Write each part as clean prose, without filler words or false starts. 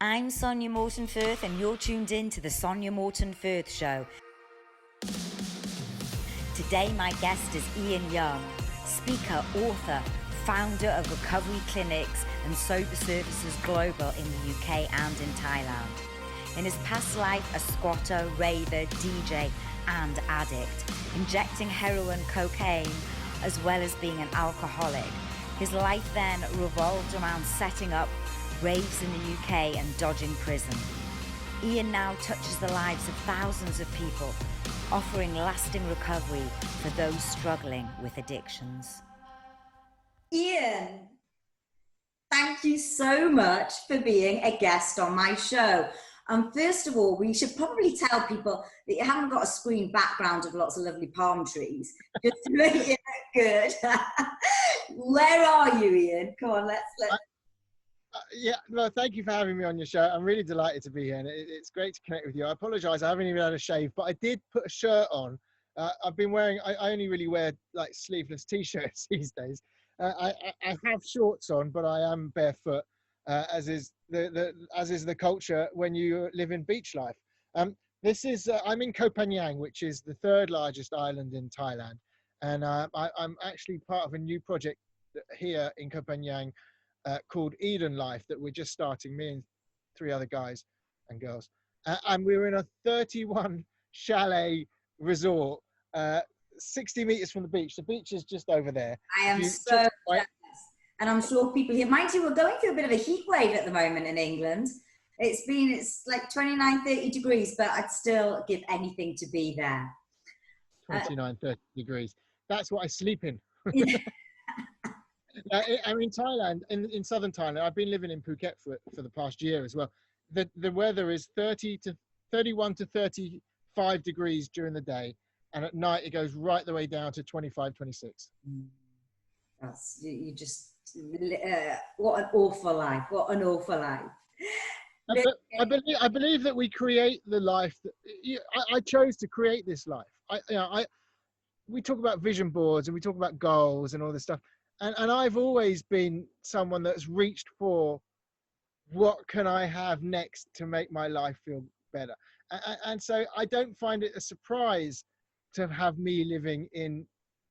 I'm Sonya Morton Firth, and you're tuned in to the Sonya Morton Firth Show. Today, my guest is Ian Young, speaker, author, founder of recovery clinics and sober services global in the UK and in Thailand. In his past life, a squatter, raver, DJ, and addict, injecting heroin, cocaine, as well as being an alcoholic. His life then revolved around setting up raves in the UK and dodging prison. Ian now touches the lives of thousands of people, offering lasting recovery for those struggling with addictions. Ian, thank you so much for being a guest on my show. First of all, we should probably tell people that you haven't got a screen background of lots of lovely palm trees, just to make it look good. Where are you, Ian? Come on, let's. Yeah, well, thank you for having me on your show. I'm really delighted to be here, and it's great to connect with you. I apologise, I haven't even had a shave, but I did put a shirt on. I've been wearing, I only really wear like sleeveless t-shirts these days. I have shorts on, but I am barefoot, as is the culture when you live in beach life. This is I'm in Koh Phangan, which is the third largest island in Thailand, and I'm actually part of a new project here in Koh Phangan called Eden Life that we're just starting, me and 3 other guys and girls, and we were in a 31 chalet resort, 60 meters from the beach. The beach is just over there. I am so jealous. And I'm sure people here, mind you, we're going through a bit of a heat wave at the moment in England. It's like 29, 30 degrees, but I'd still give anything to be there. 29, 30 degrees. That's what I sleep in. Yeah. I'm in Thailand, in southern Thailand. I've been living in Phuket for the past year as well. The weather is 31 to 35 degrees during the day, and at night it goes right the way down to 25, 26. That's you just what an awful life! What an awful life. I believe that we create the life that I chose to create this life. We talk about vision boards and we talk about goals and all this stuff. And I've always been someone that's reached for what can I have next to make my life feel better. And so I don't find it a surprise to have me living in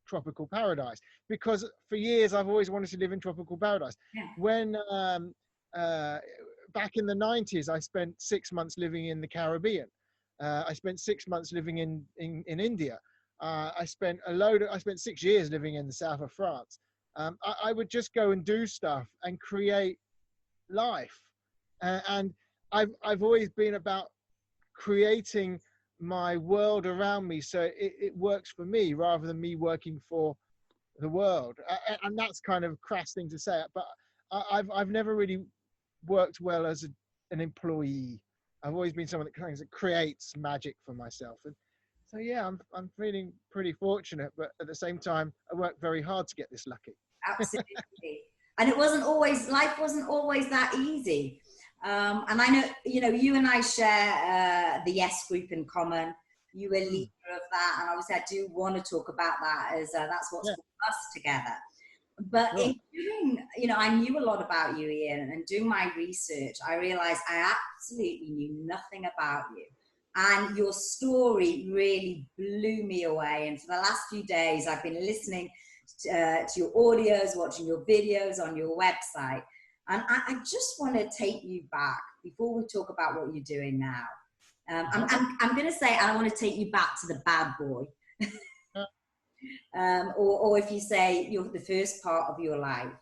tropical paradise, because for years I've always wanted to live in tropical paradise. Yeah. When back in the 90s, I spent 6 months living in the Caribbean. I spent 6 months living in India. I spent 6 years living in the south of France. I would just go and do stuff and create life, and I've always been about creating my world around me so it works for me rather than me working for the world. And that's kind of a crass thing to say, but I've never really worked well as an employee. I've always been someone that creates magic for myself. And so yeah, I'm feeling pretty fortunate, but at the same time, I worked very hard to get this lucky. Absolutely. And life wasn't always that easy. And I know, you and I share the Yes group in common. You were leader of that. And obviously I do want to talk about that, as that's what's brought us together. But in doing, I knew a lot about you, Ian, and doing my research, I realized I absolutely knew nothing about you. And your story really blew me away. And for the last few days, I've been listening to your audios, watching your videos on your website. And I just want to take you back before we talk about what you're doing now. I'm going to say I want to take you back to the bad boy. Or if you say you're the first part of your life.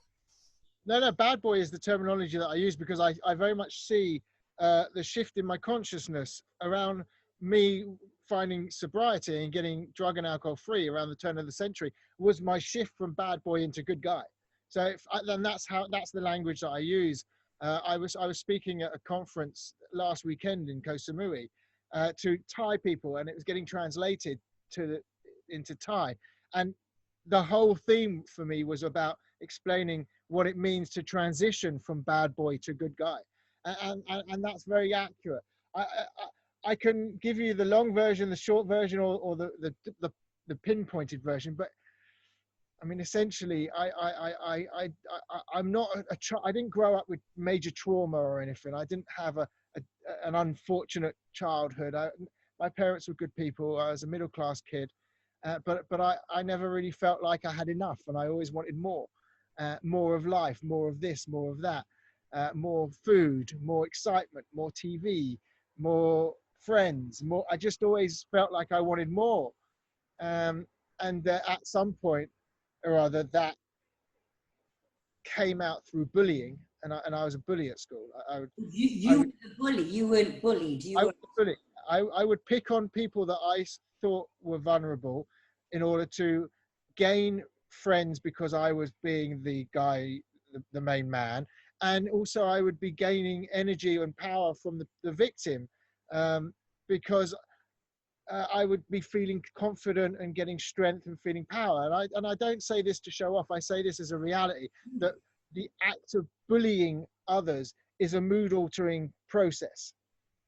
No, bad boy is the terminology that I use, because I very much see the shift in my consciousness around me finding sobriety and getting drug and alcohol free around the turn of the century was my shift from bad boy into good guy. So then that's the language that I use. I was speaking at a conference last weekend in Koh Samui to Thai people, and it was getting translated into Thai. And the whole theme for me was about explaining what it means to transition from bad boy to good guy. And that's very accurate. I can give you the long version, the short version, or the pinpointed version, but I mean, essentially, I'm not I didn't grow up with major trauma or anything. I didn't have an unfortunate childhood. My parents were good people. I was a middle class kid, but I never really felt like I had enough, and I always wanted more of life, more of this, more of that, more food, more excitement, more TV, more friends, more. I just always felt like I wanted more, and at some point or other, that came out through bullying, and I was a bully at school. You were the bully. You weren't bullied. I was a bully. I would pick on people that I thought were vulnerable in order to gain friends, because I was being the guy, the main man, and also I would be gaining energy and power from the victim, because I would be feeling confident and getting strength and feeling power. And I don't say this to show off. I say this as a reality, that the act of bullying others is a mood altering process.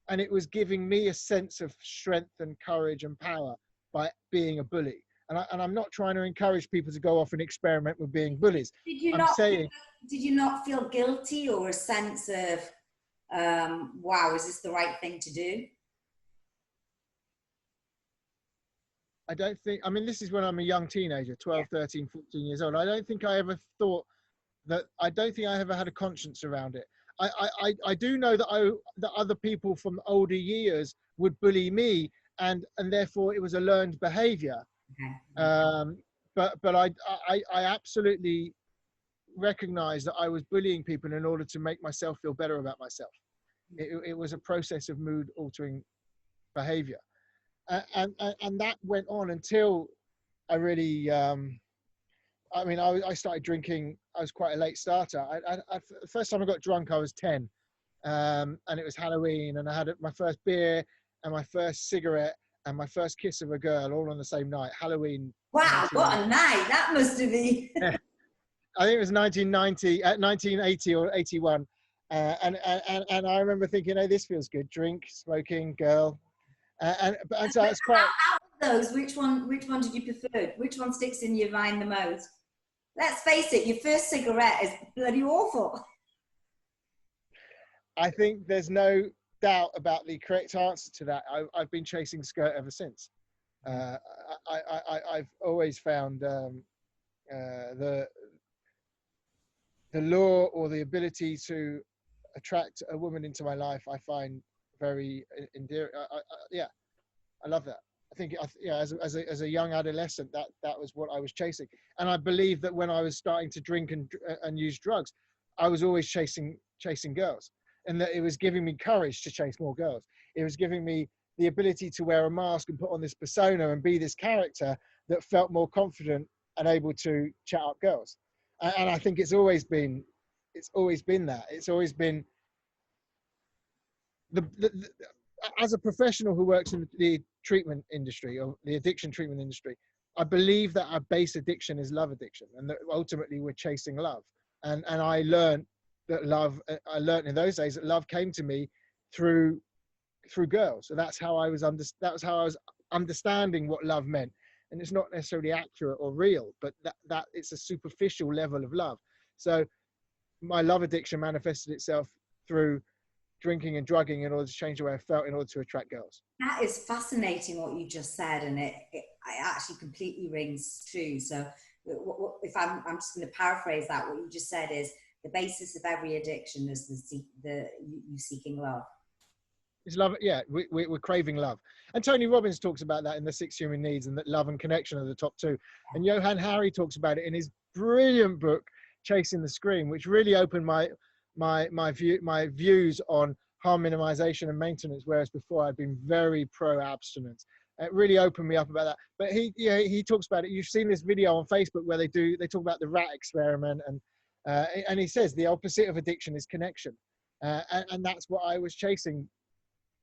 And it was giving me a sense of strength and courage and power by being a bully. And I'm not trying to encourage people to go off and experiment with being bullies. Did you not feel guilty, or a sense of, wow, is this the right thing to do? I don't think, I mean, this is when I'm a young teenager, 12, 13, 14 years old. I don't think I ever thought that, I don't think I ever had a conscience around it. I do know that that other people from older years would bully me, and therefore it was a learned behavior. But I absolutely recognize that I was bullying people in order to make myself feel better about myself. It was a process of mood altering behavior. And that went on until I really, I mean, I started drinking. I was quite a late starter. The first time I got drunk, I was 10, and it was Halloween, and I had my first beer and my first cigarette and my first kiss of a girl all on the same night, Halloween. Wow, what a night that must have been. I think it was 1980 or 81. And I remember thinking, oh, this feels good. Drink, smoking, girl. And so it's quite. Out of those, which one did you prefer? Which one sticks in your mind the most? Let's face it, your first cigarette is bloody awful. I think there's no doubt about the correct answer to that. I've been chasing skirt ever since. I've always found the lure or the ability to attract a woman into my life, I find very endearing. I love that. I think, as a young adolescent, that was what I was chasing. And I believe that when I was starting to drink and use drugs, I was always chasing girls, and that it was giving me courage to chase more girls. It was giving me the ability to wear a mask and put on this persona and be this character that felt more confident and able to chat up girls. And I think it's always been that. It's always been as a professional who works in the treatment industry, or the addiction treatment industry, I believe that our base addiction is love addiction, and that ultimately we're chasing love. And I learned that I learned in those days that love came to me through girls. So that's how I was understanding what love meant. And it's not necessarily accurate or real, but that it's a superficial level of love. So my love addiction manifested itself through drinking and drugging in order to change the way I felt in order to attract girls. That is fascinating what you just said, and it actually completely rings true. So if I'm just going to paraphrase that, what you just said is the basis of every addiction is you seeking love. It's love. Yeah, we're craving love. And Tony Robbins talks about that in the 6 Human Needs, and that love and connection are the top two. And Johann Hari talks about it in his brilliant book, Chasing the Scream, which really opened my views on harm minimization and maintenance, whereas before I'd been very pro abstinence. It really opened me up about that. But he talks about it. You've seen this video on Facebook where they talk about the rat experiment, and he says the opposite of addiction is connection, and that's what I was chasing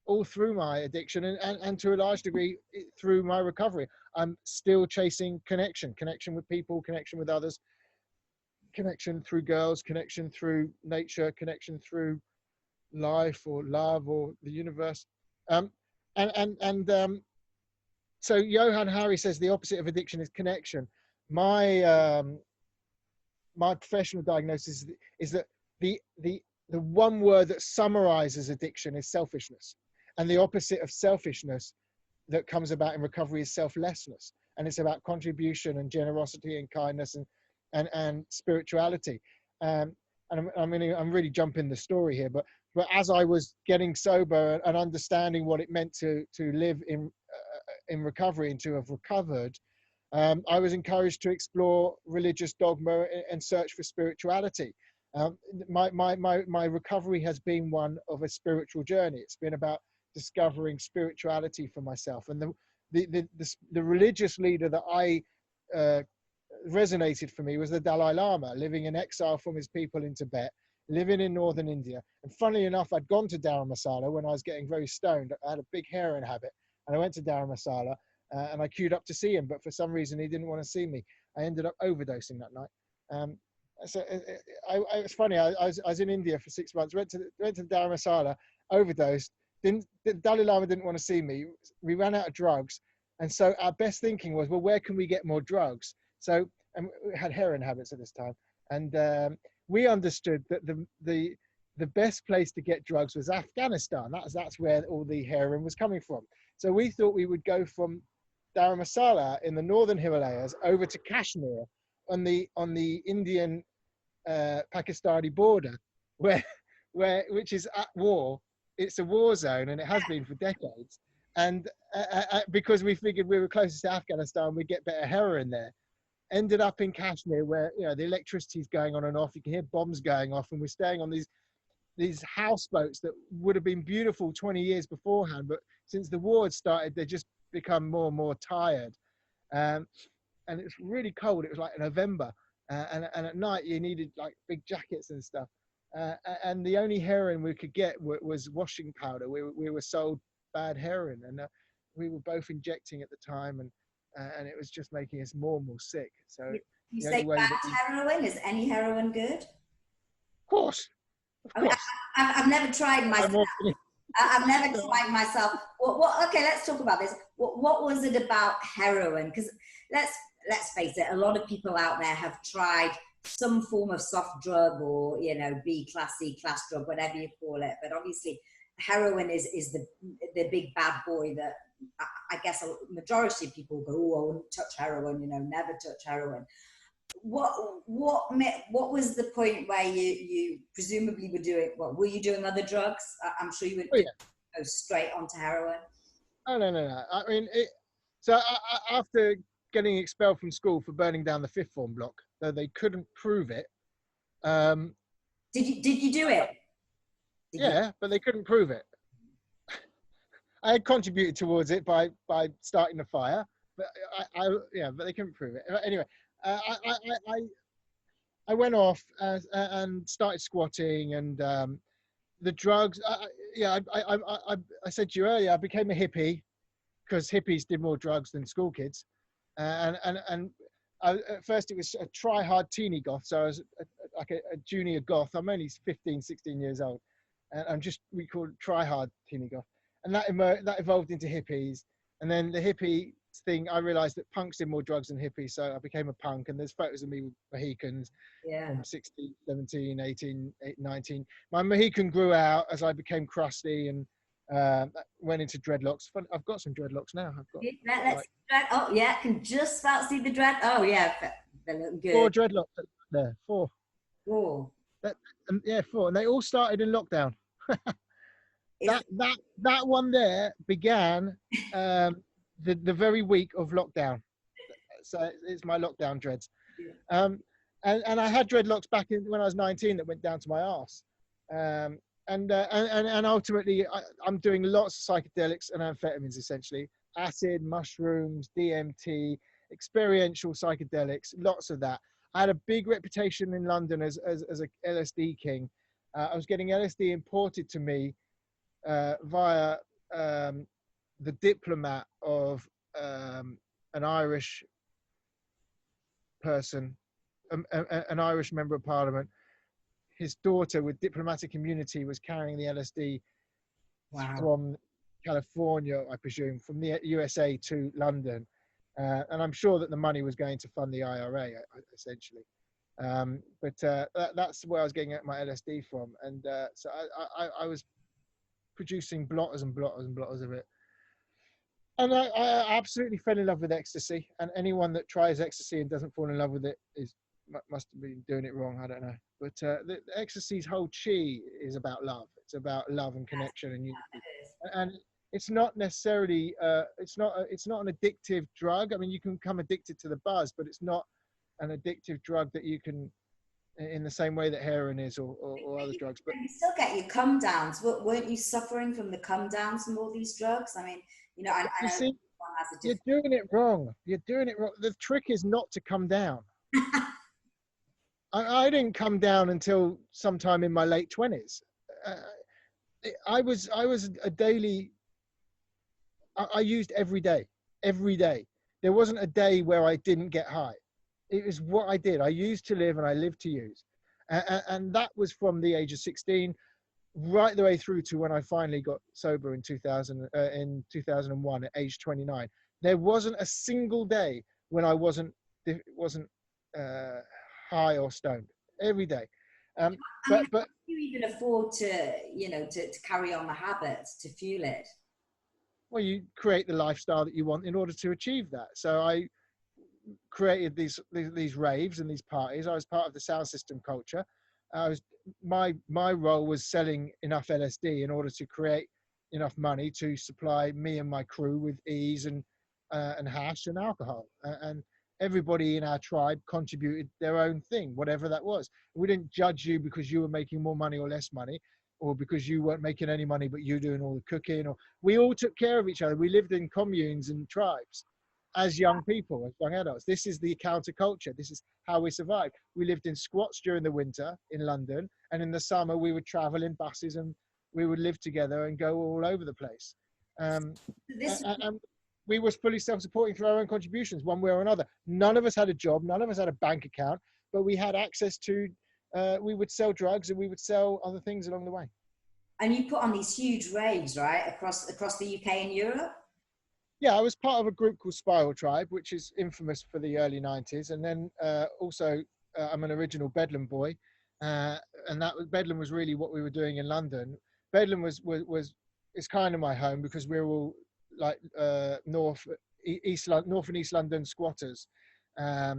all through my addiction, and to a large degree through my recovery. I'm still chasing connection with people, connection with others, connection through girls, connection through nature, connection through life or love or the universe. So Johann Hari says the opposite of addiction is connection. my my professional diagnosis is that the one word that summarizes addiction is selfishness, and the opposite of selfishness that comes about in recovery is selflessness, and it's about contribution and generosity and kindness and spirituality. And I'm really jumping the story here, but as I was getting sober and understanding what it meant to live in recovery and to have recovered, I was encouraged to explore religious dogma and search for spirituality. My recovery has been one of a spiritual journey. It's been about discovering spirituality for myself. And the religious leader that I resonated for me was the Dalai Lama, living in exile from his people in Tibet, living in northern India. And funnily enough, I'd gone to Dharamsala when I was getting very stoned. I had a big heroin habit, and I went to Dharamsala. And I queued up to see him, but for some reason he didn't want to see me. I ended up overdosing that night. So it's funny. I was in India for 6 months. Went to Dharamsala, overdosed. The Dalai Lama didn't want to see me. We ran out of drugs, and so our best thinking was, well, where can we get more drugs? So and we had heroin habits at this time, and we understood that the best place to get drugs was Afghanistan. That's where all the heroin was coming from. So we thought we would go from Dharamsala in the northern Himalayas over to Kashmir on the Indian Pakistani border, which is at war. It's a war zone, and it has been for decades. And because we figured we were closest to Afghanistan, we'd get better heroin there. Ended up in Kashmir, where the electricity's going on and off. You can hear bombs going off, and we're staying on these houseboats that would have been beautiful 20 years beforehand, but since the war had started, they just become more and more tired, and it's really cold. It was like November, and at night you needed like big jackets and stuff, and the only heroin we could get was washing powder. We were sold bad heroin, and we were both injecting at the time, and it was just making us more and more sick. So you say bad heroin? Is any heroin good? Of course. I mean, I've never tried myself. I've never tried myself. Okay, let's talk about this. What was it about heroin? Because let's face it, a lot of people out there have tried some form of soft drug, or B class, C class drug, whatever you call it. But obviously, heroin is the big bad boy that I guess a majority of people go, oh, I wouldn't touch heroin. Never touch heroin. What was the point where you presumably were doing? What were you doing? Other drugs? I'm sure you would go straight onto heroin. Oh no. I mean, after getting expelled from school for burning down the fifth form block, though they couldn't prove it. Did you do it? But they couldn't prove it. I had contributed towards it by starting the fire, but but they couldn't prove it. Anyway. I went off and started squatting, and the drugs. I said to you earlier, I became a hippie because hippies did more drugs than school kids, and at first it was a try-hard teeny goth, so I was like a junior goth. I'm only 15, 16 years old, and we call it try-hard teeny goth, and that evolved into hippies, and then the hippie thing, I realized that punks did more drugs than hippies, so I became a punk, and there's photos of me with Mohicans from 16, 17, 18, 19. My Mohican grew out as I became crusty and went into dreadlocks. I've got some dreadlocks now. I can just about see the dread. Oh yeah, they look good. 4 dreadlocks there. 4. 4. 4, and they all started in lockdown. that one there began the very week of lockdown, so it's my lockdown dreads. And I had dreadlocks back when I was 19 that went down to my arse, and ultimately I'm doing lots of psychedelics and amphetamines, essentially acid, mushrooms, DMT, experiential psychedelics, lots of that. I had a big reputation in London as a LSD king. I was getting LSD imported to me via the diplomat of an Irish person, an Irish member of parliament. His daughter with diplomatic immunity was carrying the LSD from California, I presume, from the USA to London. And I'm sure that the money was going to fund the IRA, essentially. That's where I was getting my LSD from. And so I was producing blotters and blotters and blotters of it. And I absolutely fell in love with ecstasy. And anyone that tries ecstasy and doesn't fall in love with it must have been doing it wrong. I don't know. But the ecstasy's whole chi is about love. It's about love and connection and unity. And it's not necessarily it's not an addictive drug. I mean, you can become addicted to the buzz, but it's not an addictive drug that you can, in the same way that heroin is, or other drugs. But you still get your come downs. Weren't you suffering from the come downs from all these drugs? I mean, you know, I know see, you're doing it wrong. You're doing it wrong. The trick is not to come down. I didn't come down until sometime in my late 20s. I was a daily. I used every day. There wasn't a day where I didn't get high. It was what I did. I used to live and I lived to use. And that was from the age of 16 right the way through to when I finally got sober in 2001 at age 29. There wasn't a single day when I wasn't high or stoned. Every day. But how do you even afford to, you know, to carry on the habits, to fuel it? Well, you create the lifestyle that you want in order to achieve that. So I created these raves and these parties. I was part of the sound system culture. My role was selling enough LSD in order to create enough money to supply me and my crew with ease and hash and alcohol. And everybody in our tribe contributed their own thing, whatever that was. We didn't judge you because you were making more money or less money, or because you weren't making any money but you doing all the cooking. Or we all took care of each other. We lived in communes and tribes as young people, as young adults. This is the counterculture. This is how we survived. We lived in squats during the winter in London, and in the summer we would travel in buses and we would live together and go all over the place. And we were fully self-supporting through our own contributions, one way or another. None of us had a job, none of us had a bank account, but we had access to, we would sell drugs and we would sell other things along the way. And you put on these huge raves, right, across the UK and Europe? Yeah, I was part of a group called Spiral Tribe, which is infamous for the early 90s. And then also, I'm an original Bedlam boy. And Bedlam was really what we were doing in London. Bedlam was kind of my home because we were all like North and East London squatters. I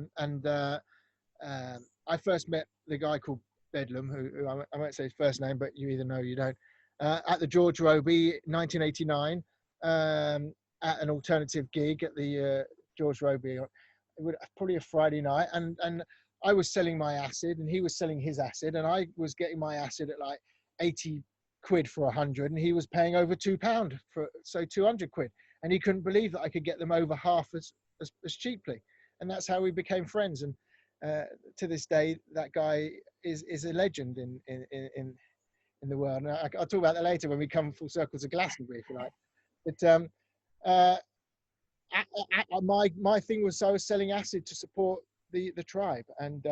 first met the guy called Bedlam, who I won't say his first name, but you either know or you don't, at the George Robey, 1989. At an alternative gig at the George Robey, probably a Friday night, and I was selling my acid and he was selling his acid, and I was getting my acid at like 80 quid for 100, and he was paying over £2 for 200 quid, and he couldn't believe that I could get them over half as cheaply, and that's how we became friends. And to this day, that guy is a legend in the world. And I'll talk about that later when we come full circle to Glastonbury, if you like. But my thing was, I was selling acid to support the tribe, and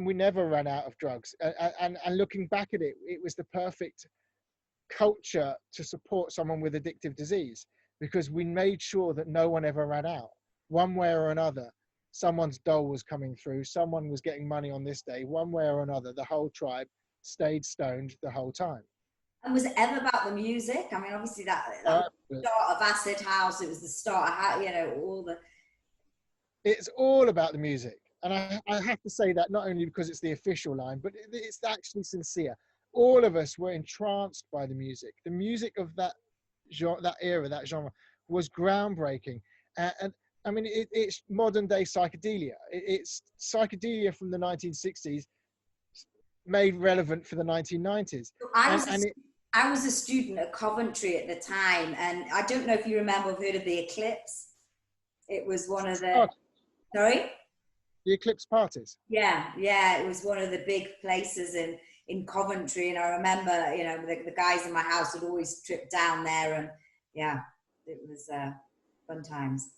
we never ran out of drugs. And looking back at it, it was the perfect culture to support someone with addictive disease, because we made sure that no one ever ran out. One way or another, someone's dole was coming through, someone was getting money on this day. One way or another, the whole tribe stayed stoned the whole time. And was it ever about the music? I mean, obviously that was the start of Acid House. It was the start of, you know, all the... It's all about the music. And I have to say that not only because it's the official line, but it's actually sincere. All of us were entranced by the music. The music of that era, that genre, was groundbreaking. And I mean, it's modern day psychedelia. It's psychedelia from the 1960s made relevant for the 1990s. I was a student at Coventry at the time, and I don't know if you remember or heard of the Eclipse. It was one of the... Sorry? The Eclipse parties? Yeah, it was one of the big places in Coventry, and I remember, you know, the guys in my house would always trip down there, and yeah, it was fun times.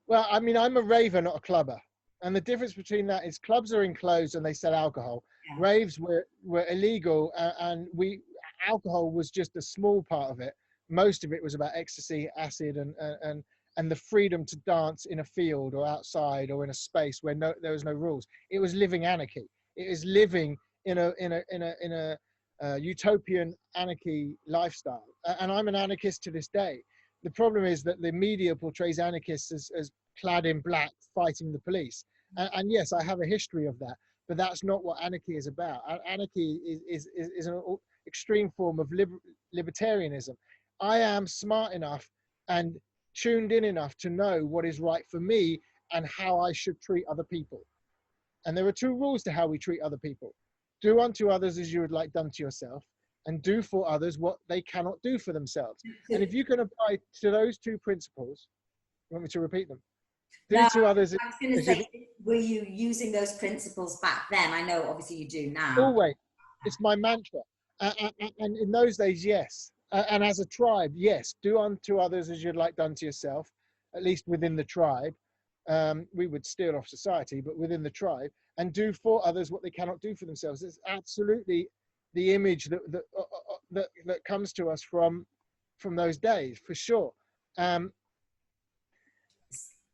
Well, I mean, I'm a raver, not a clubber. And the difference between that is clubs are enclosed and they sell alcohol. Yeah. Raves were illegal, and alcohol was just a small part of it. Most of it was about ecstasy, acid, and the freedom to dance in a field or outside or in a space where there was no rules. It was living anarchy. It is living in a utopian anarchy lifestyle. And I'm an anarchist to this day. The problem is that the media portrays anarchists as clad in black fighting the police. And yes, I have a history of that, but that's not what anarchy is about. Anarchy is an extreme form of libertarianism. I am smart enough and tuned in enough to know what is right for me and how I should treat other people. And there are two rules to how we treat other people. Do unto others as you would like done to yourself, and do for others what they cannot do for themselves. And if you can apply to those two principles, you want me to repeat them? Do to others. I was going to say, were you using those principles back then? I know, obviously, you do now. Always. It's my mantra. And in those days, yes. And as a tribe, yes. Do unto others as you'd like done to yourself, at least within the tribe. We would steal off society, but within the tribe. And do for others what they cannot do for themselves. It's absolutely the image that comes to us from those days, for sure.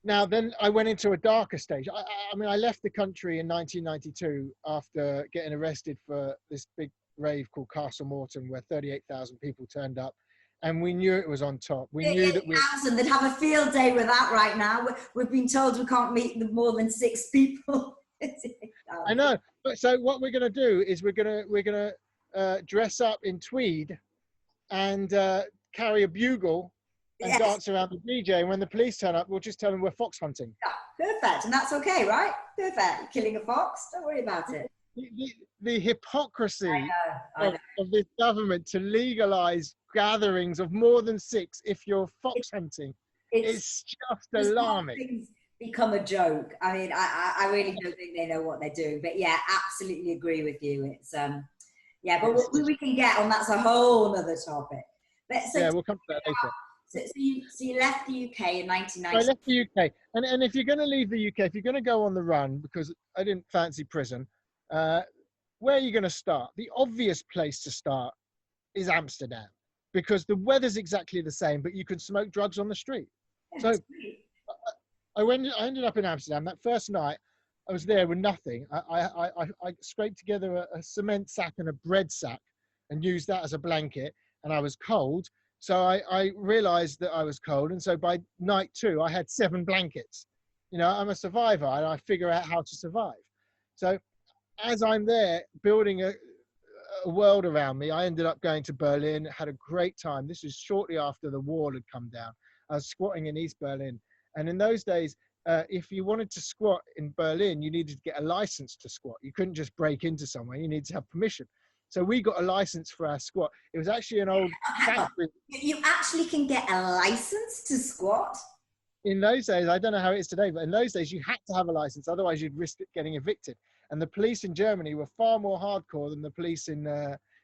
Now, then I went into a darker stage. I mean, I left the country in 1992 after getting arrested for this big rave called Castle Morton, where 38,000 people turned up. And we knew it was on top. We knew that they'd have a field day with that right now. We've been told we can't meet more than 6 people. I know. But so what we're going to do is we're going to dress up in tweed and carry a bugle and dance around the DJ. And when the police turn up, we'll just tell them we're fox hunting. Yeah, perfect. And that's okay, right? Perfect. You're killing a fox. Don't worry about it. The hypocrisy of this government to legalize gatherings of more than 6 if you're fox hunting, it's just alarming. Things become a joke. I mean, I really don't think they know what they're doing. But yeah, absolutely agree with you. It's yeah, but we can get on. That's a whole other topic. But so yeah, we'll come to that later. So you left the UK in 1990. I left the UK, and if you're going to leave the UK, if you're going to go on the run, because I didn't fancy prison, where are you going to start? The obvious place to start is Amsterdam, because the weather's exactly the same, but you can smoke drugs on the street. So I ended up in Amsterdam. That first night, I was there with nothing. I scraped together a cement sack and a bread sack and used that as a blanket, and I was cold. So I realized that I was cold. And so by night 2, I had 7 blankets. You know, I'm a survivor and I figure out how to survive. So as I'm there building a world around me, I ended up going to Berlin, had a great time. This was shortly after the wall had come down. I was squatting in East Berlin. And in those days, if you wanted to squat in Berlin, you needed to get a license to squat. You couldn't just break into somewhere. You needed to have permission. So we got a license for our squat. It was actually an old factory. You actually can get a license to squat? In those days, I don't know how it is today, but in those days you had to have a license. Otherwise you'd risk getting evicted. And the police in Germany were far more hardcore than the police in,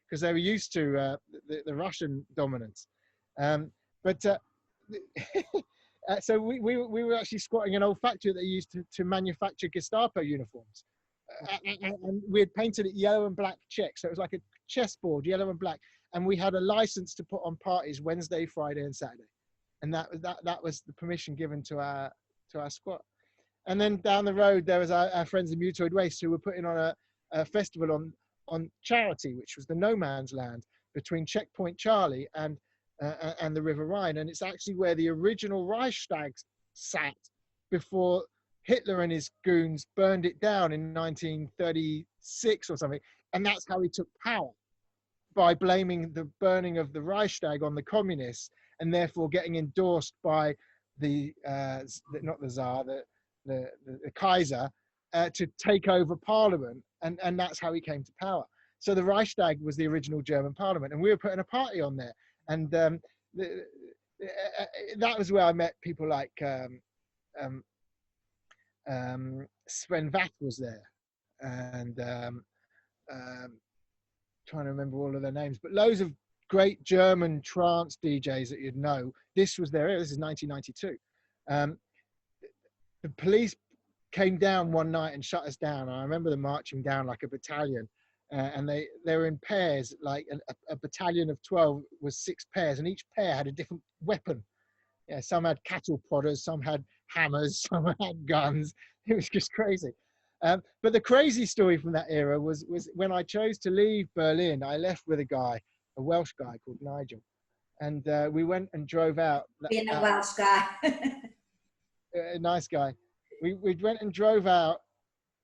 because they were used to the Russian dominance. So we were actually squatting an old factory that they used to manufacture Gestapo uniforms. And we had painted it yellow and black check, so it was like a chessboard, yellow and black, and we had a license to put on parties Wednesday, Friday, and Saturday, and that was the permission given to our squat. And then down the road there was our friends in Mutoid Waste, who were putting on a festival on Charity, which was the no man's land between Checkpoint Charlie and the River Rhine, and it's actually where the original Reichstag sat before Hitler and his goons burned it down in 1936 or something. And that's how he took power, by blaming the burning of the Reichstag on the communists, and therefore getting endorsed by not the Tsar, the Kaiser, to take over parliament. And that's how he came to power. So the Reichstag was the original German parliament, and we were putting a party on there. And that was where I met people like Sven Vath was there, and trying to remember all of their names, but loads of great German trance DJs that you'd know. This was their era. This is 1992. The police came down one night and shut us down. I remember them marching down like a battalion, and they were in pairs. Like a battalion of 12 was 6 pairs, and each pair had a different weapon. Yeah, some had cattle prodders, some had hammers, some had guns. It was just crazy. But the crazy story from that era was when I chose to leave Berlin. I left with a guy, a Welsh guy called Nigel, and we went and drove out. Being a Welsh guy. A nice guy. We went and drove out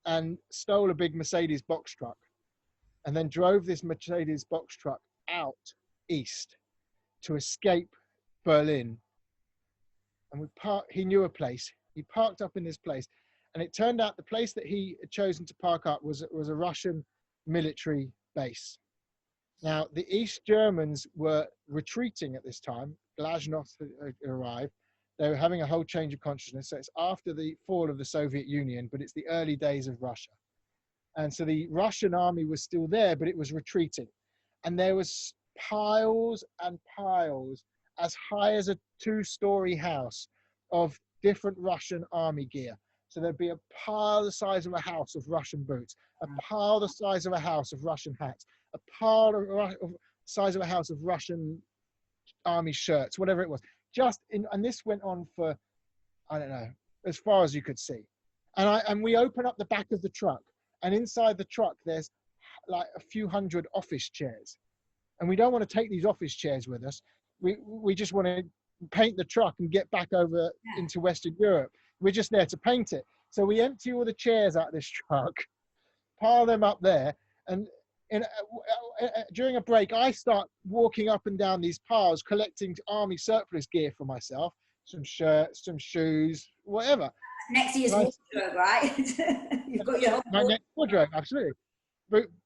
and stole a big Mercedes box truck, and then drove this Mercedes box truck out east to escape Berlin. And he knew a place. He parked up in this place, and it turned out the place that he had chosen to park up was a Russian military base. Now, the East Germans were retreating at this time. Glasnost had arrived. They were having a whole change of consciousness. So it's after the fall of the Soviet Union, but it's the early days of Russia. And so the Russian army was still there, but it was retreating. And there was piles and piles, as high as a 2-story house, of different Russian army gear. So there'd be a pile the size of a house of Russian boots, a pile the size of a house of Russian hats, a pile of size of a house of Russian army shirts, whatever it was. And this went on for, I don't know, as far as you could see. And we open up the back of the truck, and inside the truck there's like a few hundred office chairs. And we don't want to take these office chairs with us. We just want to paint the truck and get back over into Western Europe. We're just there to paint it. So we empty all the chairs out of this truck, pile them up there, and during a break, I start walking up and down these piles, collecting army surplus gear for myself, some shirts, some shoes, whatever. Next year's wardrobe, right? You've got your whole my next wardrobe, absolutely.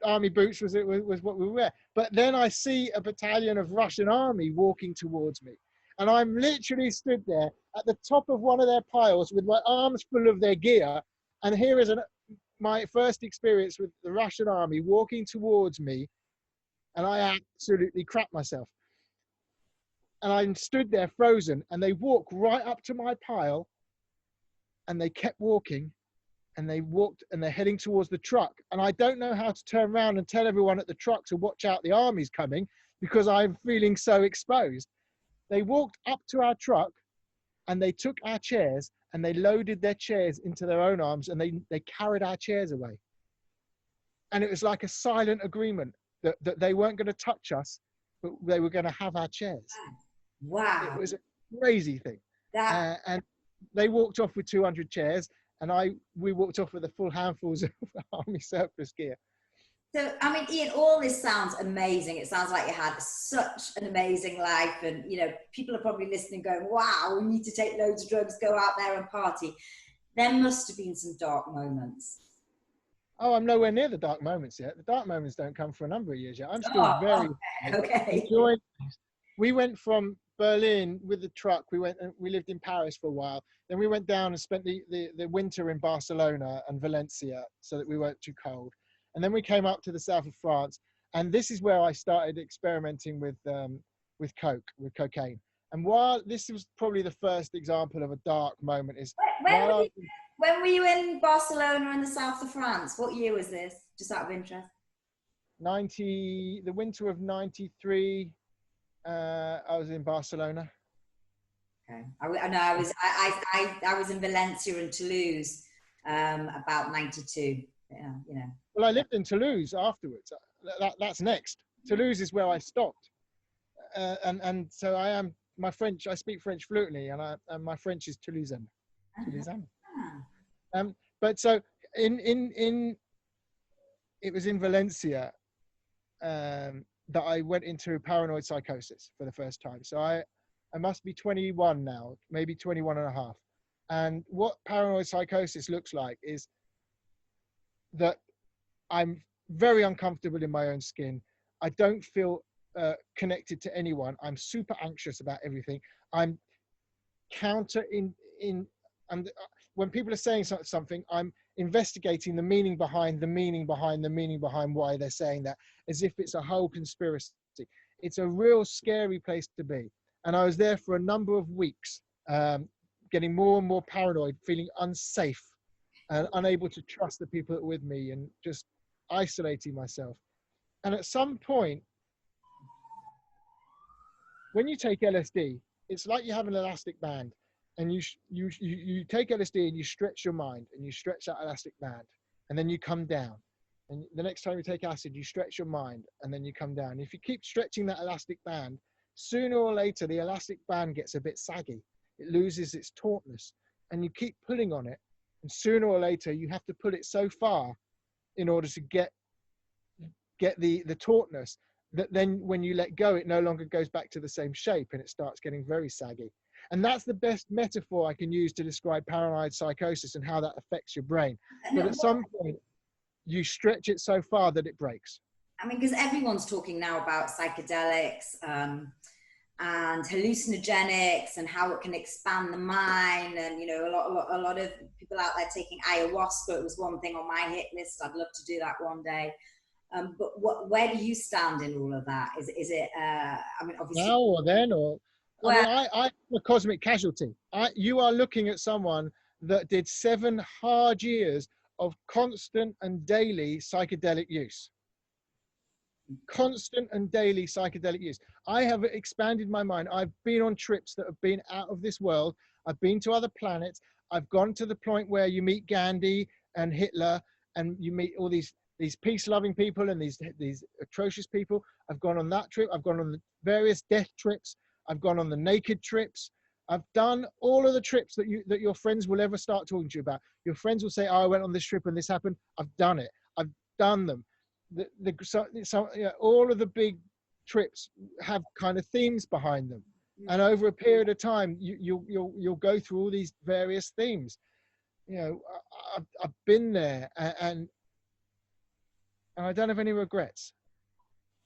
Army boots was what we wear. But then I see a battalion of Russian army walking towards me. And I'm literally stood there at the top of one of their piles with my arms full of their gear. And here is my first experience with the Russian army walking towards me. And I absolutely crapped myself. And I stood there frozen, and they walked right up to my pile, and they kept walking. And they walked, and they're heading towards the truck. And I don't know how to turn around and tell everyone at the truck to watch out, the army's coming, because I'm feeling so exposed. They walked up to our truck, and they took our chairs, and they loaded their chairs into their own arms, and they carried our chairs away. And it was like a silent agreement that they weren't going to touch us, but they were going to have our chairs. Wow. It was a crazy thing. And they walked off with 200 chairs. And we walked off with a full handfuls of army surplus gear. So, I mean, Ian, all this sounds amazing. It sounds like you had such an amazing life. And, you know, people are probably listening going, wow, we need to take loads of drugs, go out there and party. There must have been some dark moments. Oh, I'm nowhere near the dark moments yet. The dark moments don't come for a number of years yet. I'm still very enjoying things. We went from Berlin with the truck. We lived in Paris for a while. Then we went down and spent the winter in Barcelona and Valencia so that we weren't too cold. And then we came up to the south of France. And this is where I started experimenting with cocaine. And while this was probably the first example of a dark moment is... When were you in Barcelona in the south of France? What year was this? Just out of interest. The winter of 93, I was in Barcelona. Okay. I was in Valencia and Toulouse about 92. Yeah, you know. Well, I lived in Toulouse afterwards. That's next. Toulouse is where I stopped, and so I speak French fluently, and my French is Toulousain. Toulousain. But so it was in Valencia that I went into paranoid psychosis for the first time. So I must be 21 now, maybe 21 and a half. And what paranoid psychosis looks like is that I'm very uncomfortable in my own skin. I don't feel connected to anyone. I'm super anxious about everything. I'm when people are saying something, I'm investigating the meaning behind why they're saying that, as if it's a whole conspiracy. It's a real scary place to be. And I was there for a number of weeks, getting more and more paranoid, feeling unsafe and unable to trust the people that were with me, and just isolating myself. And at some point, when you take LSD, it's like you have an elastic band, and you take LSD and you stretch your mind, and you stretch that elastic band, and then you come down. And the next time you take acid, you stretch your mind, and then you come down. If you keep stretching that elastic band, sooner or later, the elastic band gets a bit saggy. It loses its tautness, and you keep pulling on it. And sooner or later, you have to pull it so far in order to get the tautness that then when you let go, it no longer goes back to the same shape, and it starts getting very saggy. And that's the best metaphor I can use to describe paranoid psychosis and how that affects your brain. But at some point, you stretch it so far that it breaks. I mean, because everyone's talking now about psychedelics and hallucinogenics and how it can expand the mind. And, you know, a lot of people out there taking ayahuasca. It was one thing on my hit list. I'd love to do that one day. But where do you stand in all of that? Is it, I mean, obviously. Now or then, or, well, I mean, I'm a cosmic casualty. You are looking at someone that did 7 hard years of constant and daily psychedelic use. Constant and daily psychedelic use. I have expanded my mind. I've been on trips that have been out of this world. I've been to other planets. I've gone to the point where you meet Gandhi and Hitler, and you meet all these peace-loving people and these atrocious people. I've gone on that trip. I've gone on the various death trips. I've gone on the naked trips. I've done all of the trips that your friends will ever start talking to you about. Your friends will say, "Oh, I went on this trip and this happened." I've done it. I've done them. All of the big trips have kind of themes behind them, and over a period of time, you'll go through all these various themes. You know, I've been there, and I don't have any regrets.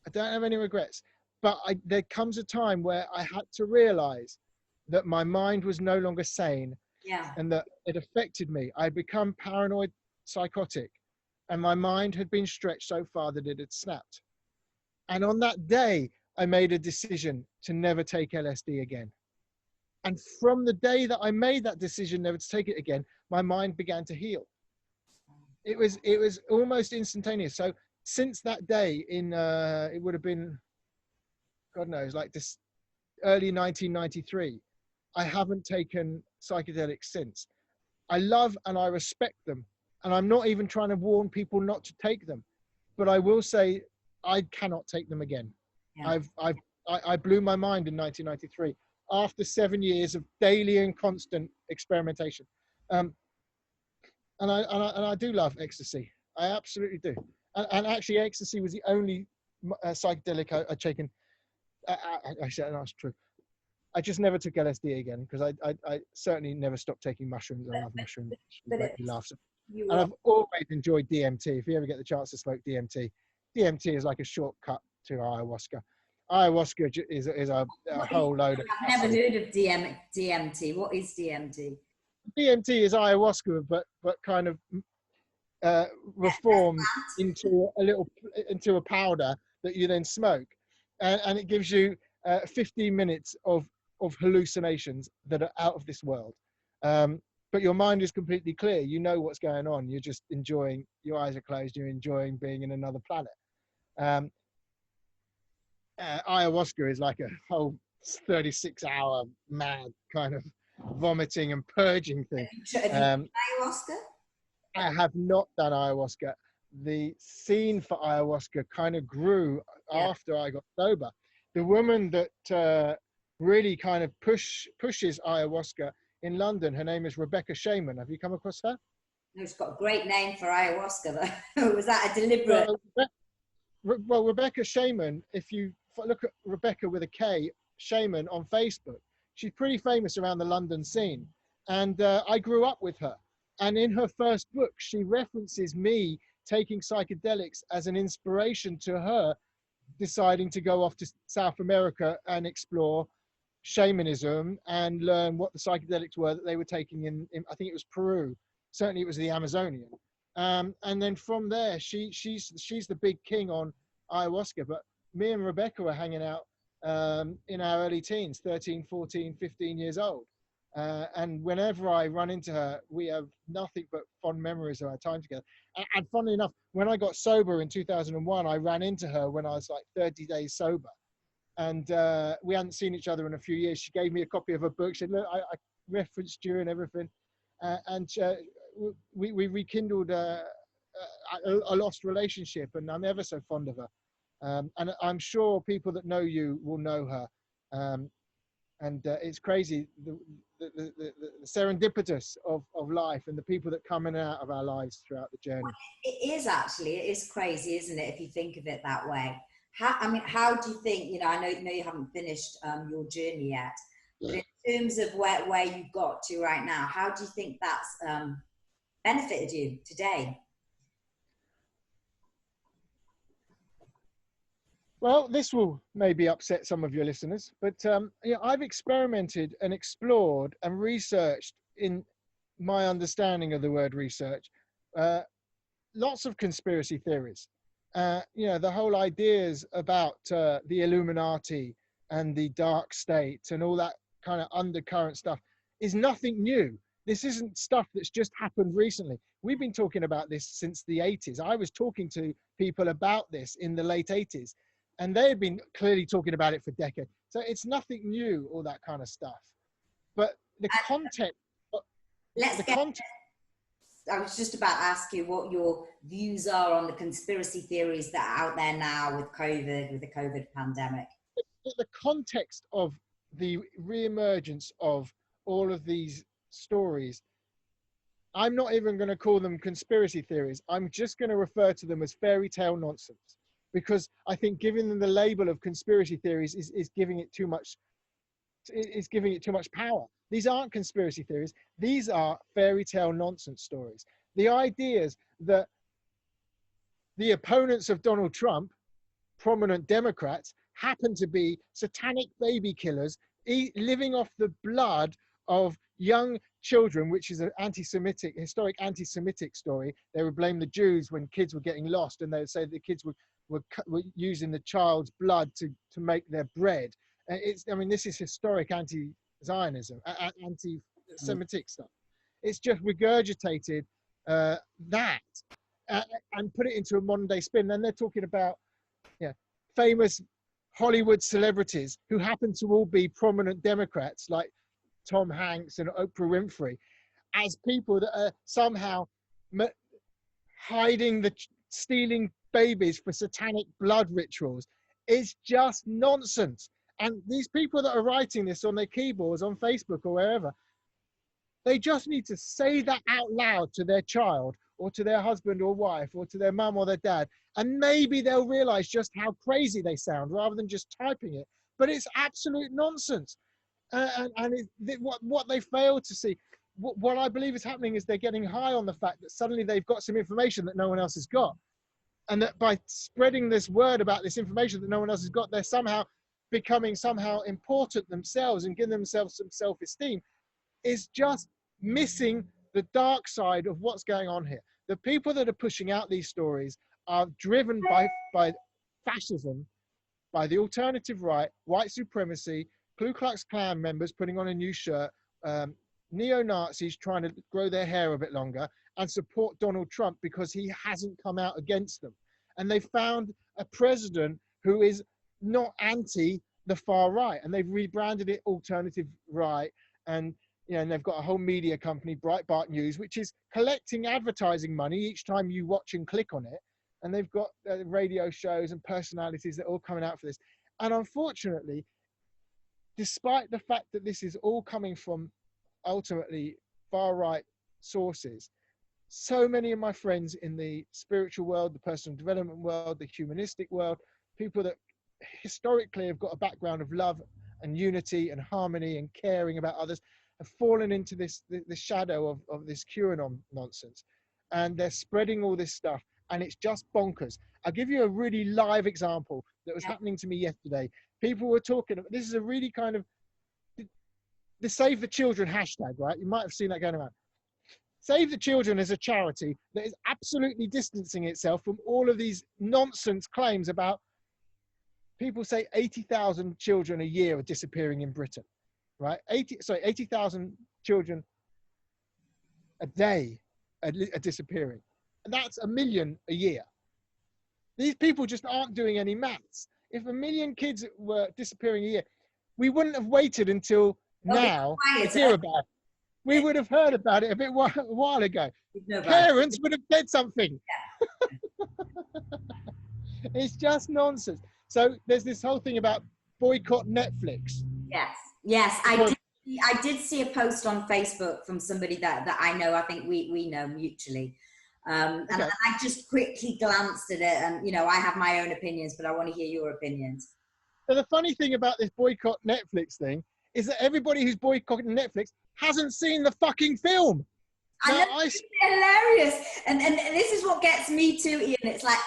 I don't have any regrets. But there comes a time where I had to realize that my mind was no longer sane, and that it affected me. I'd become paranoid psychotic, and my mind had been stretched so far that it had snapped. And on that day, I made a decision to never take LSD again. And from the day that I made that decision never to take it again, my mind began to heal. It was almost instantaneous. So since that day it would have been, God knows, like this early 1993, I haven't taken psychedelics since. I love and I respect them. And I'm not even trying to warn people not to take them, but I will say I cannot take them again. Yeah. I blew my mind in 1993 after 7 years of daily and constant experimentation. And I do love ecstasy. I absolutely do. And actually, ecstasy was the only psychedelic I'd taken. Actually, that's true. I just never took LSD again because I certainly never stopped taking mushrooms. I love mushrooms. And I've always enjoyed DMT. If you ever get the chance to smoke DMT, DMT is like a shortcut to ayahuasca. Ayahuasca is a whole load of. I've never heard of DMT. What is DMT? DMT is ayahuasca, but kind of reformed into a powder that you then smoke, and it gives you 15 minutes of hallucinations that are out of this world. But your mind is completely clear. You know what's going on. You're just enjoying. Your eyes are closed. You're enjoying being in another planet. Ayahuasca is like a whole 36-hour mad kind of vomiting and purging thing. Ayahuasca? I have not done ayahuasca. The scene for ayahuasca kind of grew after I got sober. The woman that really kind of pushes ayahuasca in London, her name is Rebecca Shaman. Have you come across her? No, it's got a great name for ayahuasca though. Was that a deliberate? Well, Rebecca Shaman, if you look at Rebecca with a K, Shaman on Facebook, she's pretty famous around the London scene. And I grew up with her. And in her first book, she references me taking psychedelics as an inspiration to her deciding to go off to South America and explore shamanism and learn what the psychedelics were that they were taking in I think it was Peru. Certainly it was the Amazonian. And then from there, she's the big king on ayahuasca. But me and Rebecca were hanging out in our early teens, 13, 14, 15 years old. And whenever I run into her, we have nothing but fond memories of our time together. And funnily enough, when I got sober in 2001, I ran into her when I was like 30 days sober. and we hadn't seen each other in a few years. She gave me a copy of her book. She said, look, I referenced you and everything. And we rekindled a lost relationship, and I'm ever so fond of her. And I'm sure people that know you will know her. And it's crazy, the serendipitous of life and the people that come in and out of our lives throughout the journey. It is actually, it is crazy, isn't it, if you think of it that way? How do you think, I know you haven't finished your journey yet, but in terms of where you got to right now, how do you think that's benefited you today? Well, this will maybe upset some of your listeners, but I've experimented and explored and researched, in my understanding of the word research, lots of conspiracy theories. The whole ideas about the Illuminati and the dark state and all that kind of undercurrent stuff is nothing new. This isn't stuff that's just happened recently. We've been talking about this since the 80s. I was talking to people about this in the late 80s, and they had been clearly talking about it for decades. So it's nothing new, all that kind of stuff. But the context... I was just about to ask you what your views are on the conspiracy theories that are out there now with the COVID pandemic. The context of the reemergence of all of these stories, I'm not even going to call them conspiracy theories. I'm just going to refer to them as fairy tale nonsense, because I think giving them the label of conspiracy theories is giving it too much. Is giving it too much power. These aren't conspiracy theories. These are fairy tale nonsense stories. The ideas that the opponents of Donald Trump, prominent Democrats, happen to be satanic baby killers, living off the blood of young children, which is an historic anti-Semitic story. They would blame the Jews when kids were getting lost, and they would say the kids were using the child's blood to make their bread. This is historic anti-Zionism, anti-Semitic stuff. It's just regurgitated that and put it into a modern day spin. Then they're talking about famous Hollywood celebrities who happen to all be prominent Democrats, like Tom Hanks and Oprah Winfrey, as people that are somehow stealing babies for satanic blood rituals. It's just nonsense. And these people that are writing this on their keyboards on Facebook or wherever, they just need to say that out loud to their child or to their husband or wife or to their mum or their dad. And maybe they'll realize just how crazy they sound rather than just typing it. But it's absolute nonsense. What they fail to see, what I believe is happening is they're getting high on the fact that suddenly they've got some information that no one else has got. And that by spreading this word about this information that no one else has got, they're becoming somehow important themselves and giving themselves some self-esteem, is just missing the dark side of what's going on here. The people that are pushing out these stories are driven by fascism, by the alternative right, white supremacy, Ku Klux Klan members putting on a new shirt, neo-Nazis trying to grow their hair a bit longer, and support Donald Trump because he hasn't come out against them. And they found a president who is not anti the far right, and they've rebranded it alternative right. And and they've got a whole media company, Breitbart News, which is collecting advertising money each time you watch and click on it. And they've got radio shows and personalities that are all coming out for this. And unfortunately, despite the fact that this is all coming from ultimately far right sources, so many of my friends in the spiritual world, the personal development world, the humanistic world, people that historically have got a background of love and unity and harmony and caring about others, have fallen into the shadow of this QAnon nonsense. And they're spreading all this stuff, and it's just bonkers. I'll give you a really live example that was happening to me yesterday. People were talking, this is a really kind of the Save the Children hashtag, right? You might have seen that going around. Save the Children is a charity that is absolutely distancing itself from all of these nonsense claims about, people say 80,000 children a year are disappearing in Britain, right? 80,000 children a day are disappearing. And that's 1 million a year. These people just aren't doing any maths. if 1 million kids were disappearing a year, we wouldn't have waited until now to hear about it. We would have heard about it a while ago. Parents would have said something. It's just nonsense. So there's this whole thing about boycott Netflix. Yes. I did see a post on Facebook from somebody that I know. I think we know mutually. And I just quickly glanced at it, and, you know, I have my own opinions, but I want to hear your opinions. So the funny thing about this boycott Netflix thing is that everybody who's boycotting Netflix hasn't seen the fucking film. I know, it's hilarious. And this is what gets me too, Ian. It's like,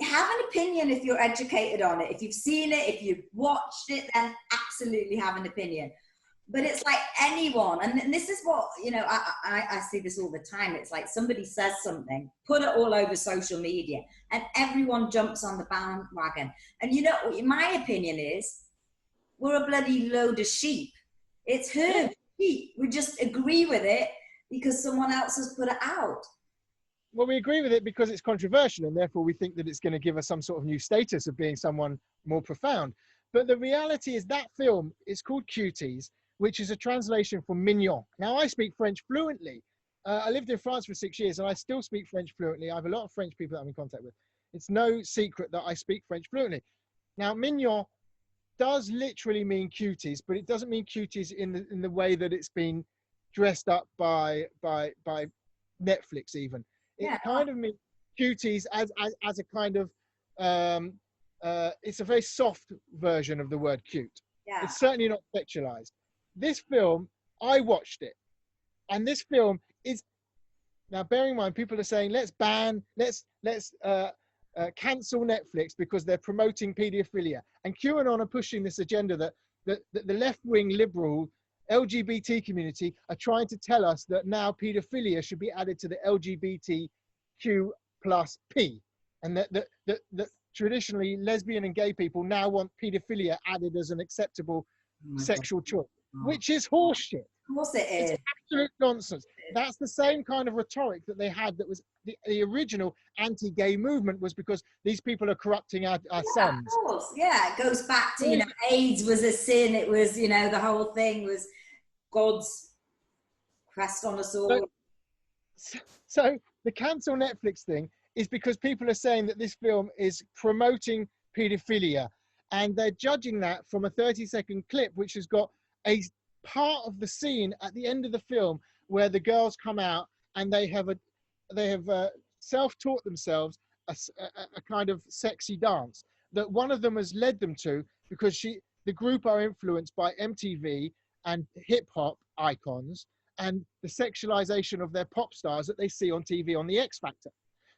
have an opinion if you're educated on it. If you've seen it, if you've watched it, then absolutely have an opinion. But it's like anyone, and this is what, you know, I see this all the time. It's like somebody says something, put it all over social media, and everyone jumps on the bandwagon. And you know, my opinion is, we're a bloody load of sheep. It's herd sheep. We just agree with it because someone else has put it out. Well, we agree with it because it's controversial, and therefore we think that it's going to give us some sort of new status of being someone more profound. But the reality is that film is called Cuties, which is a translation from mignon. Now, I speak French fluently. I lived in France for 6 years, and I still speak French fluently. I have a lot of French people that I'm in contact with. It's no secret that I speak French fluently. Now, mignon does literally mean cuties, but it doesn't mean cuties in the way that it's been dressed up by Netflix even. It kind of means cuties as a kind of, it's a very soft version of the word cute. Yeah. It's certainly not sexualized. This film, I watched it, and this film is, now bearing in mind, people are saying, let's cancel Netflix because they're promoting paedophilia. And QAnon are pushing this agenda that the left-wing liberal LGBT community are trying to tell us that now paedophilia should be added to the LGBTQ plus P. And that traditionally lesbian and gay people now want paedophilia added as an acceptable sexual choice, which is horseshit. Of course it is. It's absolute nonsense. That's the same kind of rhetoric that they had that was the original anti-gay movement, was because these people are corrupting our sons. Of course, yeah. It goes back to, you know, AIDS was a sin. It was, you know, the whole thing was God's crest on us all. So the cancel Netflix thing is because people are saying that this film is promoting paedophilia, and they're judging that from a 30-second clip, which has got a part of the scene at the end of the film where the girls come out and they have self-taught themselves a kind of sexy dance that one of them has led them to, because the group are influenced by MTV and hip-hop icons and the sexualization of their pop stars that they see on TV on the X Factor.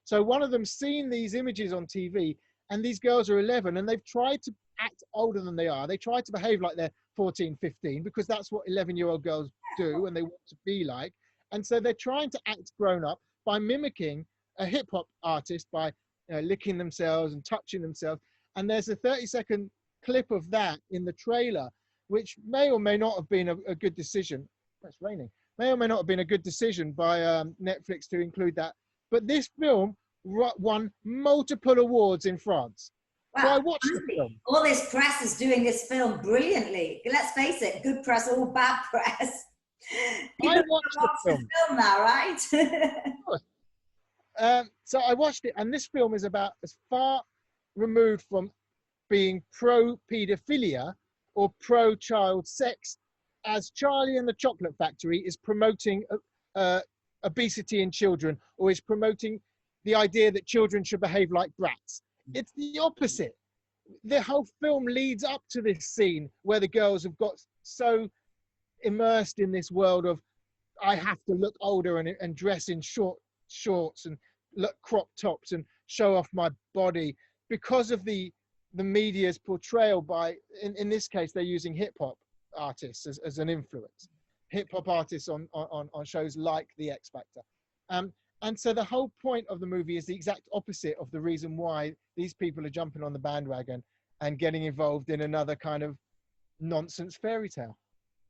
So one of them's seen these images on TV, and these girls are 11, and they've tried to act older than they are. They try to behave like they're 14, 15, because that's what 11-year-old girls do, and they want to be like. And so they're trying to act grown up by mimicking a hip hop artist, by licking themselves and touching themselves. And there's a 30-second clip of that in the trailer, which may or may not have been a good decision. It's raining. May or may not have been a good decision by Netflix to include that. But this film won multiple awards in France. Wow. So I watched the film. All this press is doing this film brilliantly. Let's face it, good press or bad press. I watched the film now, right? So I watched it, and this film is about as far removed from being pro-paedophilia or pro-child sex as Charlie and the Chocolate Factory is promoting obesity in children, or is promoting the idea that children should behave like brats. It's the opposite. The whole film leads up to this scene where the girls have got so immersed in this world of, I have to look older and dress in shorts and look crop tops and show off my body, because of the media's portrayal by, in this case, they're using hip hop artists as an influence. Hip hop artists on shows like the X Factor. And so the whole point of the movie is the exact opposite of the reason why these people are jumping on the bandwagon and getting involved in another kind of nonsense fairy tale.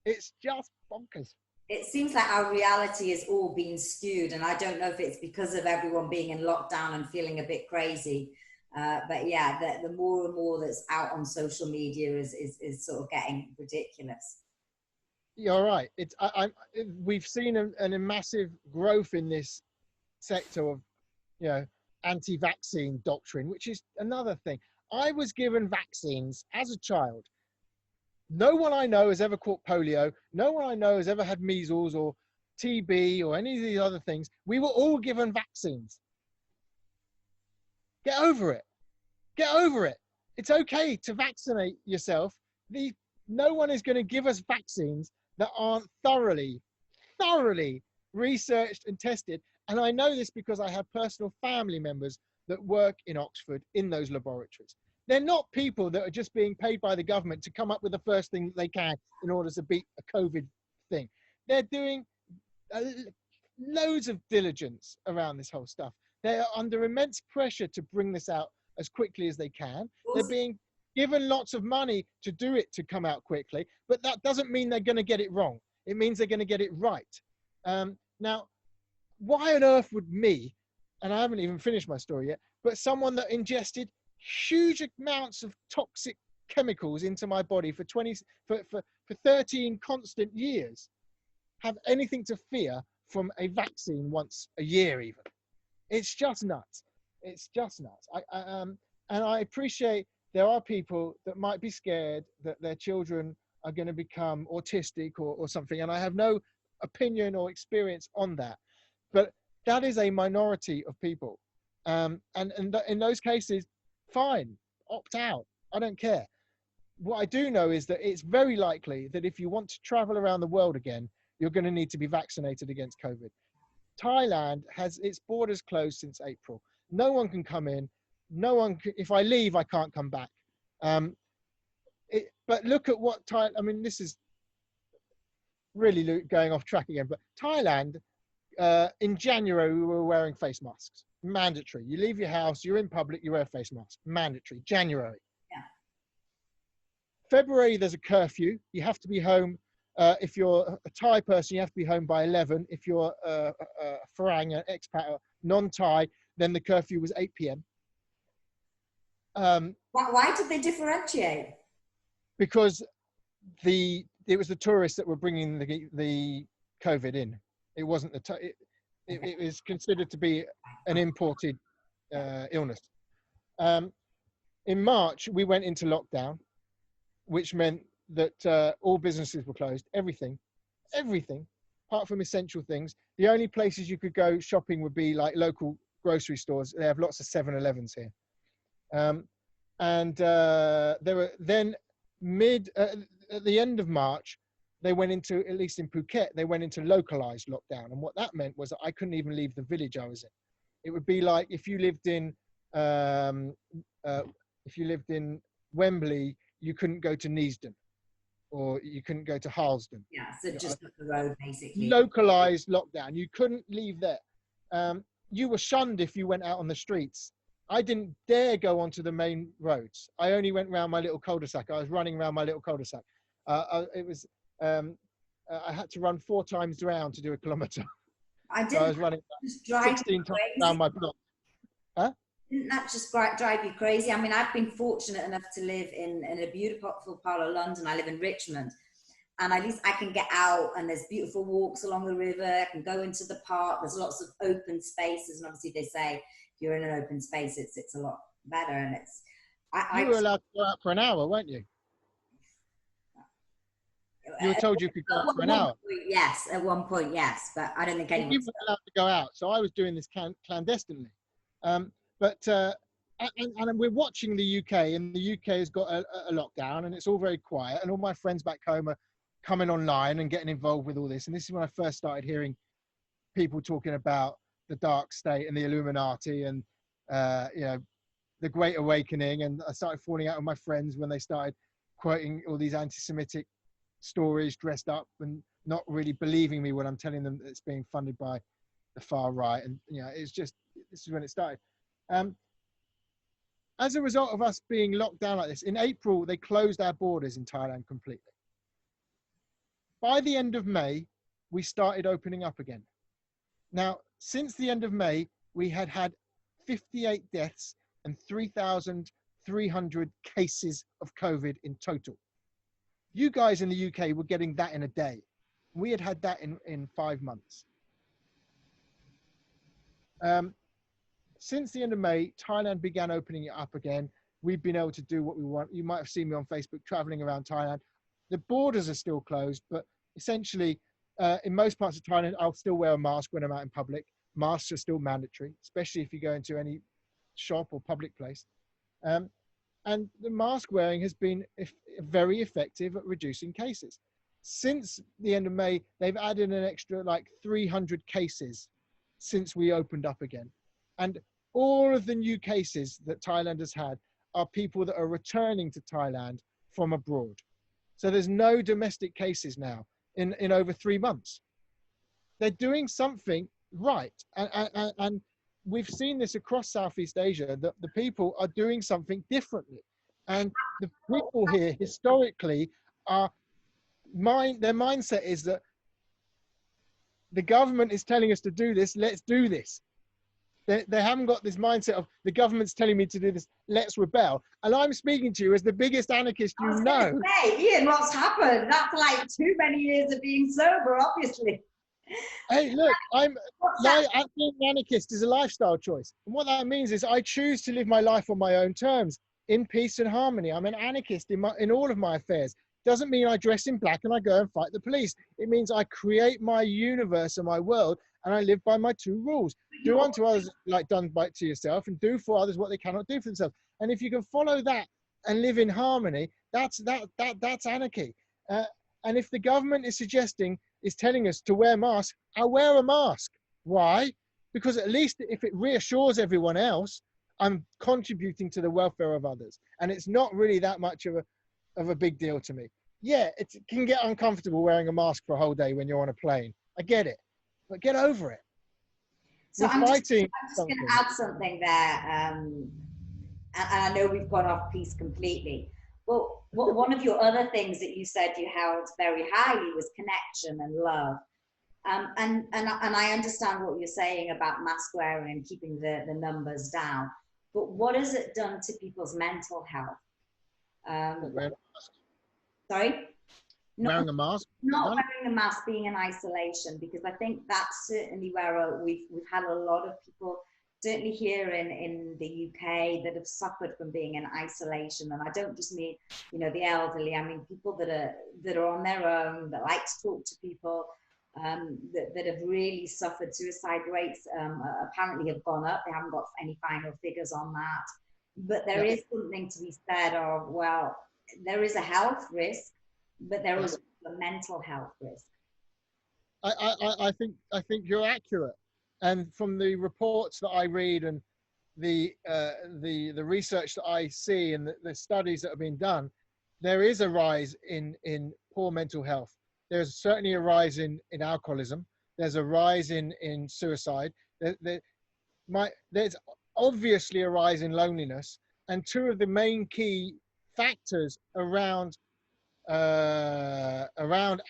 It's just bonkers. It seems like our reality is all being skewed, and I don't know if it's because of everyone being in lockdown and feeling a bit crazy. But yeah, the more and more that's out on social media is sort of getting ridiculous. You're right. We've seen a massive growth in this sector of, you know, anti-vaccine doctrine, which is another thing. I was given vaccines as a child. No one I know has ever caught polio. No one I know has ever had measles or TB or any of these other things. We were all given vaccines. Get over it. Get over it. It's okay to vaccinate yourself. No one is going to give us vaccines that aren't thoroughly researched and tested. And I know this because I have personal family members that work in Oxford in those laboratories. They're not people that are just being paid by the government to come up with the first thing that they can in order to beat a COVID thing. They're doing loads of diligence around this whole stuff. They are under immense pressure to bring this out as quickly as they can. They're being given lots of money to do it to come out quickly, but that doesn't mean they're going to get it wrong. It means they're going to get it right. Now, why on earth would me, and I haven't even finished my story yet, but someone that ingested huge amounts of toxic chemicals into my body for 13 constant years have anything to fear from a vaccine once a year even? It's just nuts. It's just nuts. And I appreciate there are people that might be scared that their children are going to become autistic or something, and I have no opinion or experience on that, but that is a minority of people, and in those cases, fine, opt out. I don't care. What I do know is that it's very likely that if you want to travel around the world again, you're going to need to be vaccinated against COVID. Thailand has its borders closed since April. No one can come in. No one can, if I leave, I can't come back. But look at what Thailand, I mean, this is really going off track again, but Thailand, in January, we were wearing face masks. Mandatory. You leave your house, you're in public, you wear a face mask. Mandatory. January. Yeah. February, there's a curfew. You have to be home. If you're a Thai person, you have to be home by 11. If you're a Farang, an expat, non-Thai, then the curfew was 8 p.m. Why did they differentiate? Because it was the tourists that were bringing the COVID in. It wasn't it was considered to be an imported illness. In March, we went into lockdown, which meant that all businesses were closed, everything, apart from essential things. The only places you could go shopping would be like local grocery stores. They have lots of 7-Elevens here. There were then at the end of March, they went into, at least in Phuket, they went into localized lockdown. And what that meant was that I couldn't even leave the village I was in. It would be like if you lived in Wembley, you couldn't go to Neasden, or you couldn't go to Harlesden. Yeah, so just up the road, basically. Localized lockdown. You couldn't leave there. You were shunned if you went out on the streets. I didn't dare go onto the main roads. I only went around my little cul-de-sac. I was running around my little cul-de-sac. I had to run 4 times around to do a kilometre. I was running 16 times around my block. Huh? Didn't that just drive you crazy? I mean, I've been fortunate enough to live in a beautiful part of London. I live in Richmond. And at least I can get out, and there's beautiful walks along the river. I can go into the park. There's lots of open spaces. And obviously they say if you're in an open space, it's a lot better. And it's... You were allowed to go out for an hour, weren't you? You were told you could go out for an hour. Yes, at one point, yes. But I don't think anyone... You were allowed to go out. So I was doing this clandestinely. And we're watching the UK, and the UK has got a lockdown, and it's all very quiet. And all my friends back home are coming online and getting involved with all this. And this is when I first started hearing people talking about the dark state and the Illuminati and the Great Awakening. And I started falling out with my friends when they started quoting all these anti-Semitic stories dressed up and not really believing me when I'm telling them that it's being funded by the far right. And it's just, this is when it started. As a result of us being locked down like this, in April, they closed our borders in Thailand completely. By the end of May, we started opening up again. Now, since the end of May, we had 58 deaths and 3,300 cases of COVID in total. You guys in the UK were getting that in a day. We had that in 5 months. Since the end of May, Thailand began opening it up again. We've been able to do what we want. You might have seen me on Facebook traveling around Thailand. The borders are still closed, but essentially, in most parts of Thailand, I'll still wear a mask when I'm out in public. Masks are still mandatory, especially if you go into any shop or public place. And the mask wearing has been very effective at reducing cases. Since the end of May, they've added an extra like 300 cases since we opened up again. And all of the new cases that Thailand has had are people that are returning to Thailand from abroad. So there's no domestic cases now in over 3 months. They're doing something right. And we've seen this across Southeast Asia, that the people are doing something differently. And the people here historically are, their mindset is that the government is telling us to do this, let's do this. They haven't got this mindset of the government's telling me to do this, let's rebel. And I'm speaking to you as the biggest anarchist you know. Hey, Ian, what's happened? That's like too many years of being sober, obviously. Hey, look, being an anarchist is a lifestyle choice. And what that means is I choose to live my life on my own terms, in peace and harmony. I'm an anarchist in all of my affairs. Doesn't mean I dress in black and I go and fight the police. It means I create my universe and my world, and I live by my 2 rules. Do unto others like done by to yourself, and do for others what they cannot do for themselves. And if you can follow that and live in harmony, that's anarchy. And if the government is telling us to wear masks, I'll wear a mask. Why? Because at least if it reassures everyone else, I'm contributing to the welfare of others. And it's not really that much of a big deal to me. Yeah, it can get uncomfortable wearing a mask for a whole day when you're on a plane. I get it, but get over it. So I'm just going to add something there. And I know we've gone off piece completely. Well, one of your other things that you said you held very highly was connection and love. And I understand what you're saying about mask wearing and keeping the numbers down. But what has it done to people's mental health? Sorry? Wearing a mask? Not wearing a mask, being in isolation, because I think that's certainly where we've had a lot of people, certainly here in the UK, that have suffered from being in isolation. And I don't just mean, you know, the elderly. I mean people that are on their own, that like to talk to people, that have really suffered. Suicide rates apparently have gone up. They haven't got any final figures on that. But there is something to be said of, well, there is a health risk, but there is a mental health risk. I think you're accurate. And from the reports that I read and the research that I see and the studies that have been done, there is a rise in poor mental health. There's certainly a rise in alcoholism. There's a rise in suicide. There's obviously a rise in loneliness. And 2 of the main key factors around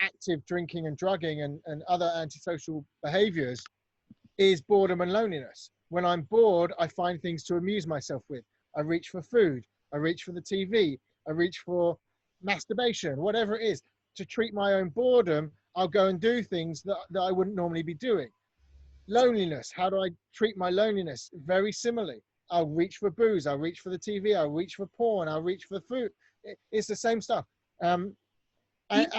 active drinking and drugging and other antisocial behaviors is boredom and loneliness. When I'm bored, I find things to amuse myself with. I reach for food, I reach for the TV, I reach for masturbation, whatever it is. To treat my own boredom, I'll go and do things that I wouldn't normally be doing. Loneliness, how do I treat my loneliness? Very similarly. I'll reach for booze, I'll reach for the TV, I'll reach for porn, I'll reach for food. It's the same stuff. And it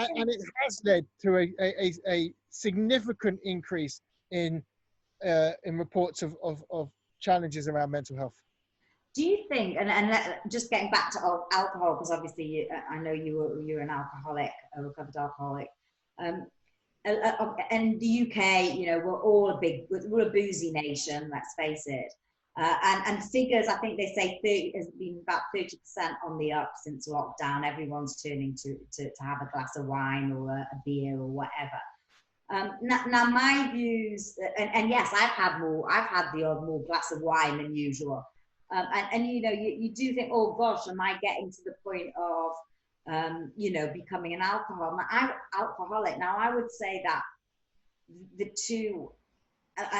has led to a significant increase in reports of challenges around mental health. Do you think, and just getting back to alcohol, because obviously I know you're an alcoholic, a recovered alcoholic, and the UK, you know, we're a boozy nation, let's face it, and figures, I think they say has been about 30% on the up since lockdown. Everyone's turning to have a glass of wine or a beer or whatever. Now my views, and yes, I've had the odd more glass of wine than usual. And you know, you do think, oh gosh, am I getting to the point of, you know, becoming an alcoholic? Now, I'm alcoholic. Now, I would say that the 2,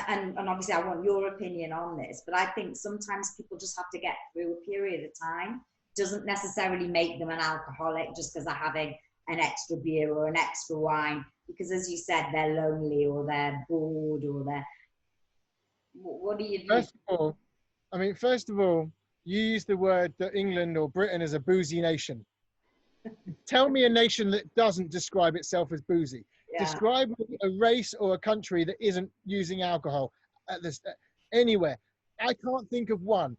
and obviously I want your opinion on this, but I think sometimes people just have to get through a period of time. Doesn't necessarily make them an alcoholic just because they're having an extra beer or an extra wine, because as you said, they're lonely or they're bored or they're, what do you do? First of all, you use the word that England or Britain is a boozy nation. Tell me a nation that doesn't describe itself as boozy. Yeah. Describe a race or a country that isn't using alcohol at this, anywhere. I can't think of one.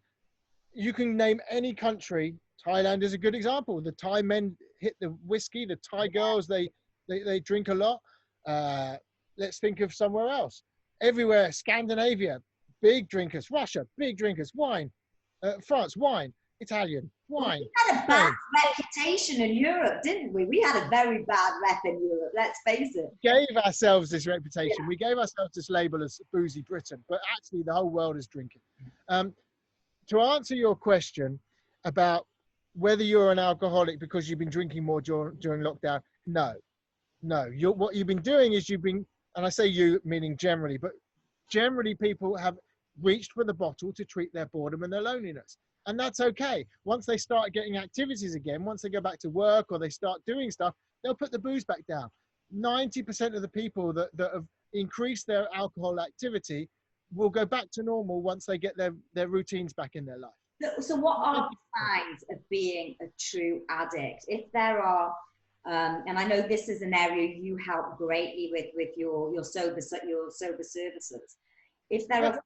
You can name any country. Thailand is a good example. The Thai men hit the whiskey. The Thai girls, they drink a lot. Let's think of somewhere else. Everywhere, Scandinavia, big drinkers. Russia, big drinkers. Wine. France, wine. Italian, wine. We had a bad reputation in Europe, didn't we? We had a very bad rep in Europe, let's face it. We gave ourselves this reputation. Yeah. We gave ourselves this label as boozy Britain, but actually the whole world is drinking. To answer your question about whether you're an alcoholic because you've been drinking more during lockdown, no. What you've been doing is you've been, and I say you meaning generally, but generally people have reached for the bottle to treat their boredom and their loneliness. And that's okay. Once they start getting activities again, once they go back to work or they start doing stuff, they'll put the booze back down. 90% of the people that have increased their alcohol activity will go back to normal once they get their routines back in their life. So what are the signs of being a true addict? If there are, and I know this is an area you help greatly with your sober services. If there are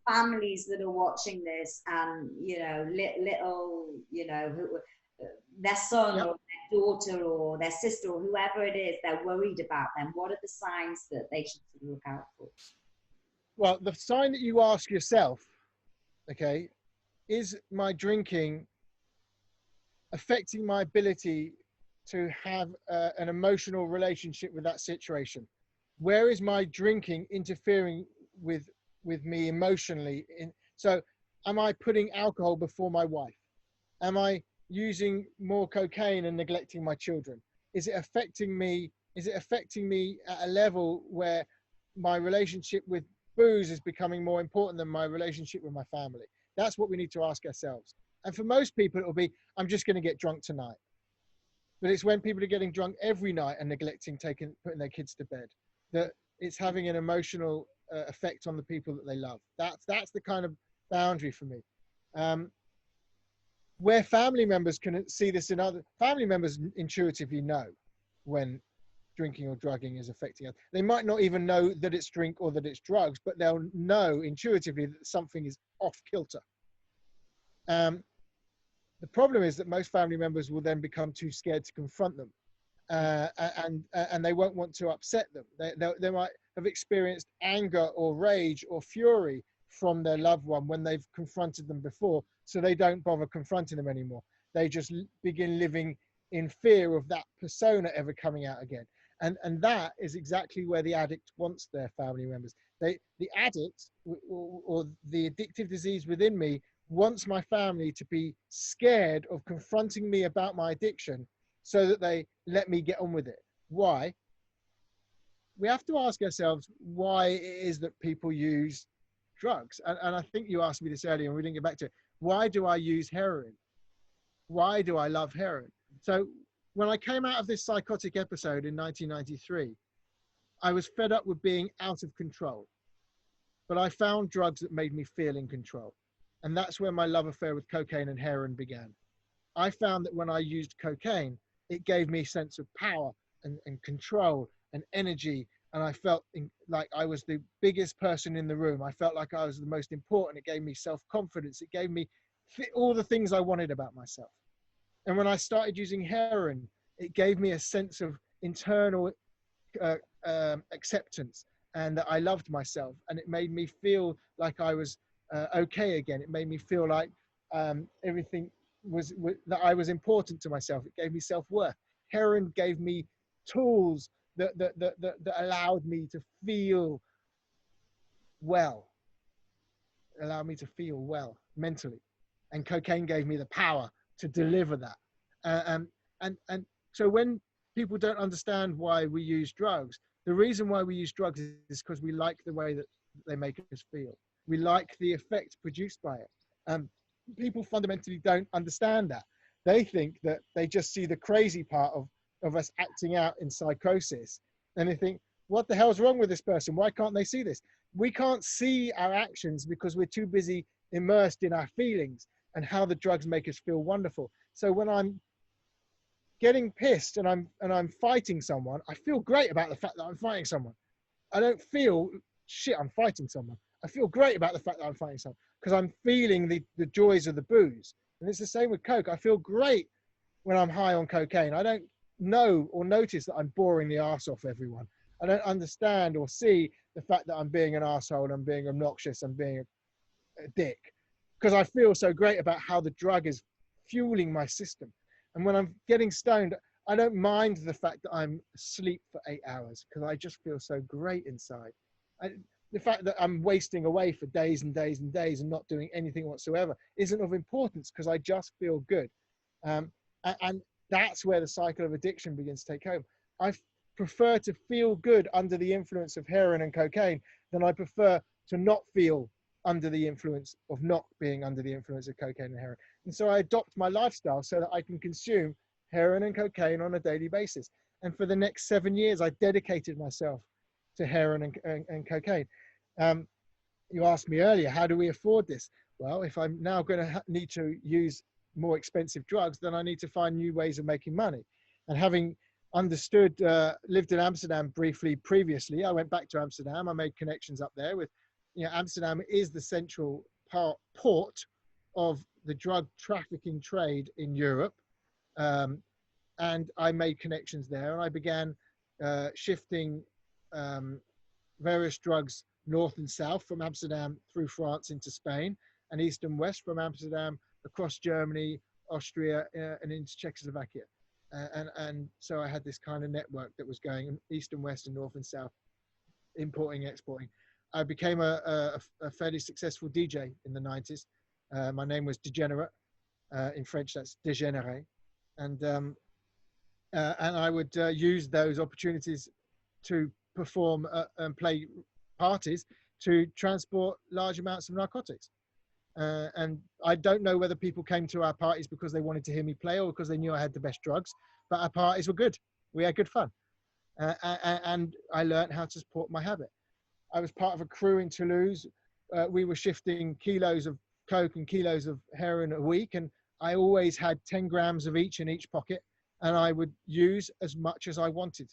families that are watching this and, little, their son or their daughter or their sister or whoever it is, they're worried about them, what are the signs that they should look out for? Well, the sign that you ask yourself, okay, is my drinking affecting my ability to have an emotional relationship with that situation? Where is my drinking interfering with me emotionally? So am I putting alcohol before my wife? Am I using more cocaine and neglecting my children? Is it affecting me at a level where my relationship with booze is becoming more important than my relationship with my family? That's what we need to ask ourselves. And for most people, it'll be, I'm just going to get drunk tonight. But it's when people are getting drunk every night and neglecting putting their kids to bed, that it's having an emotional effect on the people that they love. That's the kind of boundary for me. Where family members can see this in other family members intuitively know when drinking or drugging is affecting us. They might not even know that it's drink or that it's drugs, but they'll know intuitively that something is off kilter. The problem is that most family members will then become too scared to confront them, and they won't want to upset them. They might have experienced anger or rage or fury from their loved one when they've confronted them before, so they don't bother confronting them anymore. They just begin living in fear of that persona ever coming out again. And that is exactly where the addict wants their family members. The addict or the addictive disease within me wants my family to be scared of confronting me about my addiction so that they let me get on with it. Why? We have to ask ourselves why it is that people use drugs. And I think you asked me this earlier and we didn't get back to it. Why do I use heroin? Why do I love heroin? So when I came out of this psychotic episode in 1993, I was fed up with being out of control. But I found drugs that made me feel in control. And that's where my love affair with cocaine and heroin began. I found that when I used cocaine, it gave me a sense of power and control and energy. And I felt like I was the biggest person in the room. I felt like I was the most important. It gave me self-confidence. It gave me all the things I wanted about myself. And when I started using heroin, it gave me a sense of internal acceptance and that I loved myself. And it made me feel like I was okay again. It made me feel like everything was that I was important to myself. It gave me self-worth. Heroin gave me tools that allowed me to feel well. Allowed me to feel well mentally. And cocaine gave me the power to deliver that. And so when people don't understand why we use drugs, the reason why we use drugs is because we like the way that that they make us feel. We like the effect produced by it. People fundamentally don't understand that. They think that they just see the crazy part of us acting out in psychosis, and they think, what the hell's wrong with this person? Why can't they see this? We can't see our actions because we're too busy immersed in our feelings and how the drugs make us feel wonderful. So when I'm getting pissed and I'm fighting someone, I feel great about the fact that I'm fighting someone. I don't feel shit, I'm fighting someone. I feel great about the fact that I'm fighting someone because I'm feeling the joys of the booze. And it's the same with Coke. I feel great when I'm high on cocaine. I don't know or notice that I'm boring the arse off everyone. I don't understand or see the fact that I'm being an asshole, I'm being obnoxious, I'm being a dick, because I feel so great about how the drug is fueling my system. And when I'm getting stoned, I don't mind the fact that I'm asleep for 8 hours because I just feel so great inside. The fact that I'm wasting away for days and days and days and not doing anything whatsoever isn't of importance because I just feel good. And that's where the cycle of addiction begins to take home. I prefer to feel good under the influence of heroin and cocaine than I prefer to not feel under the influence of not being under the influence of cocaine and heroin. And so I adopt my lifestyle so that I can consume heroin and cocaine on a daily basis. And for the next 7 years, I dedicated myself to heroin and cocaine. You asked me earlier, how do we afford this? Well, if I'm now going to need to use more expensive drugs, then I need to find new ways of making money. And having understood, lived in Amsterdam briefly previously, I went back to Amsterdam. I made connections up there with, Amsterdam is the central port of the drug trafficking trade in Europe. And I made connections there, and I began shifting various drugs north and south from Amsterdam through France into Spain, and east and west from Amsterdam across Germany, Austria, and into Czechoslovakia. And so I had this kind of network that was going east and west and north and south, importing, exporting. I became a fairly successful DJ in the 90s. My name was Degenerate. In French, that's dégénéré. And I would use those opportunities to perform and play parties to transport large amounts of narcotics. And I don't know whether people came to our parties because they wanted to hear me play or because they knew I had the best drugs, but our parties were good. We had good fun. And I learned how to support my habit. I was part of a crew in Toulouse. We were shifting kilos of coke and kilos of heroin a week, and I always had 10 grams of each in each pocket, and I would use as much as I wanted.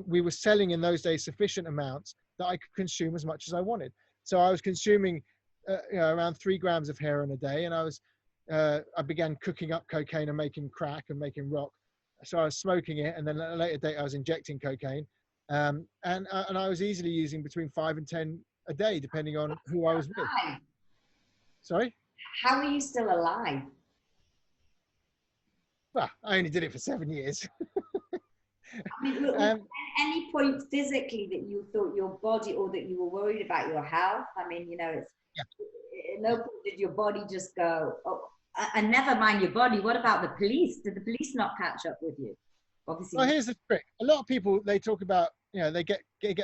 We were selling in those days sufficient amounts that I could consume as much as I wanted. So I was consuming around 3 grams of heroin a day, and I began cooking up cocaine and making crack and making rock. So I was smoking it, and then at a later date I was injecting cocaine, and I was easily using between 5 and 10 a day, depending on who I was with. Sorry? How are you still alive? Well, I only did it for 7 years. I mean, look, at any point physically that you thought your body, or that you were worried about your health? I mean, it's at no point did your body just go, oh, and never mind your body. What about the police? Did the police not catch up with you? Obviously. Well, here's the trick. A lot of people, they talk about, they get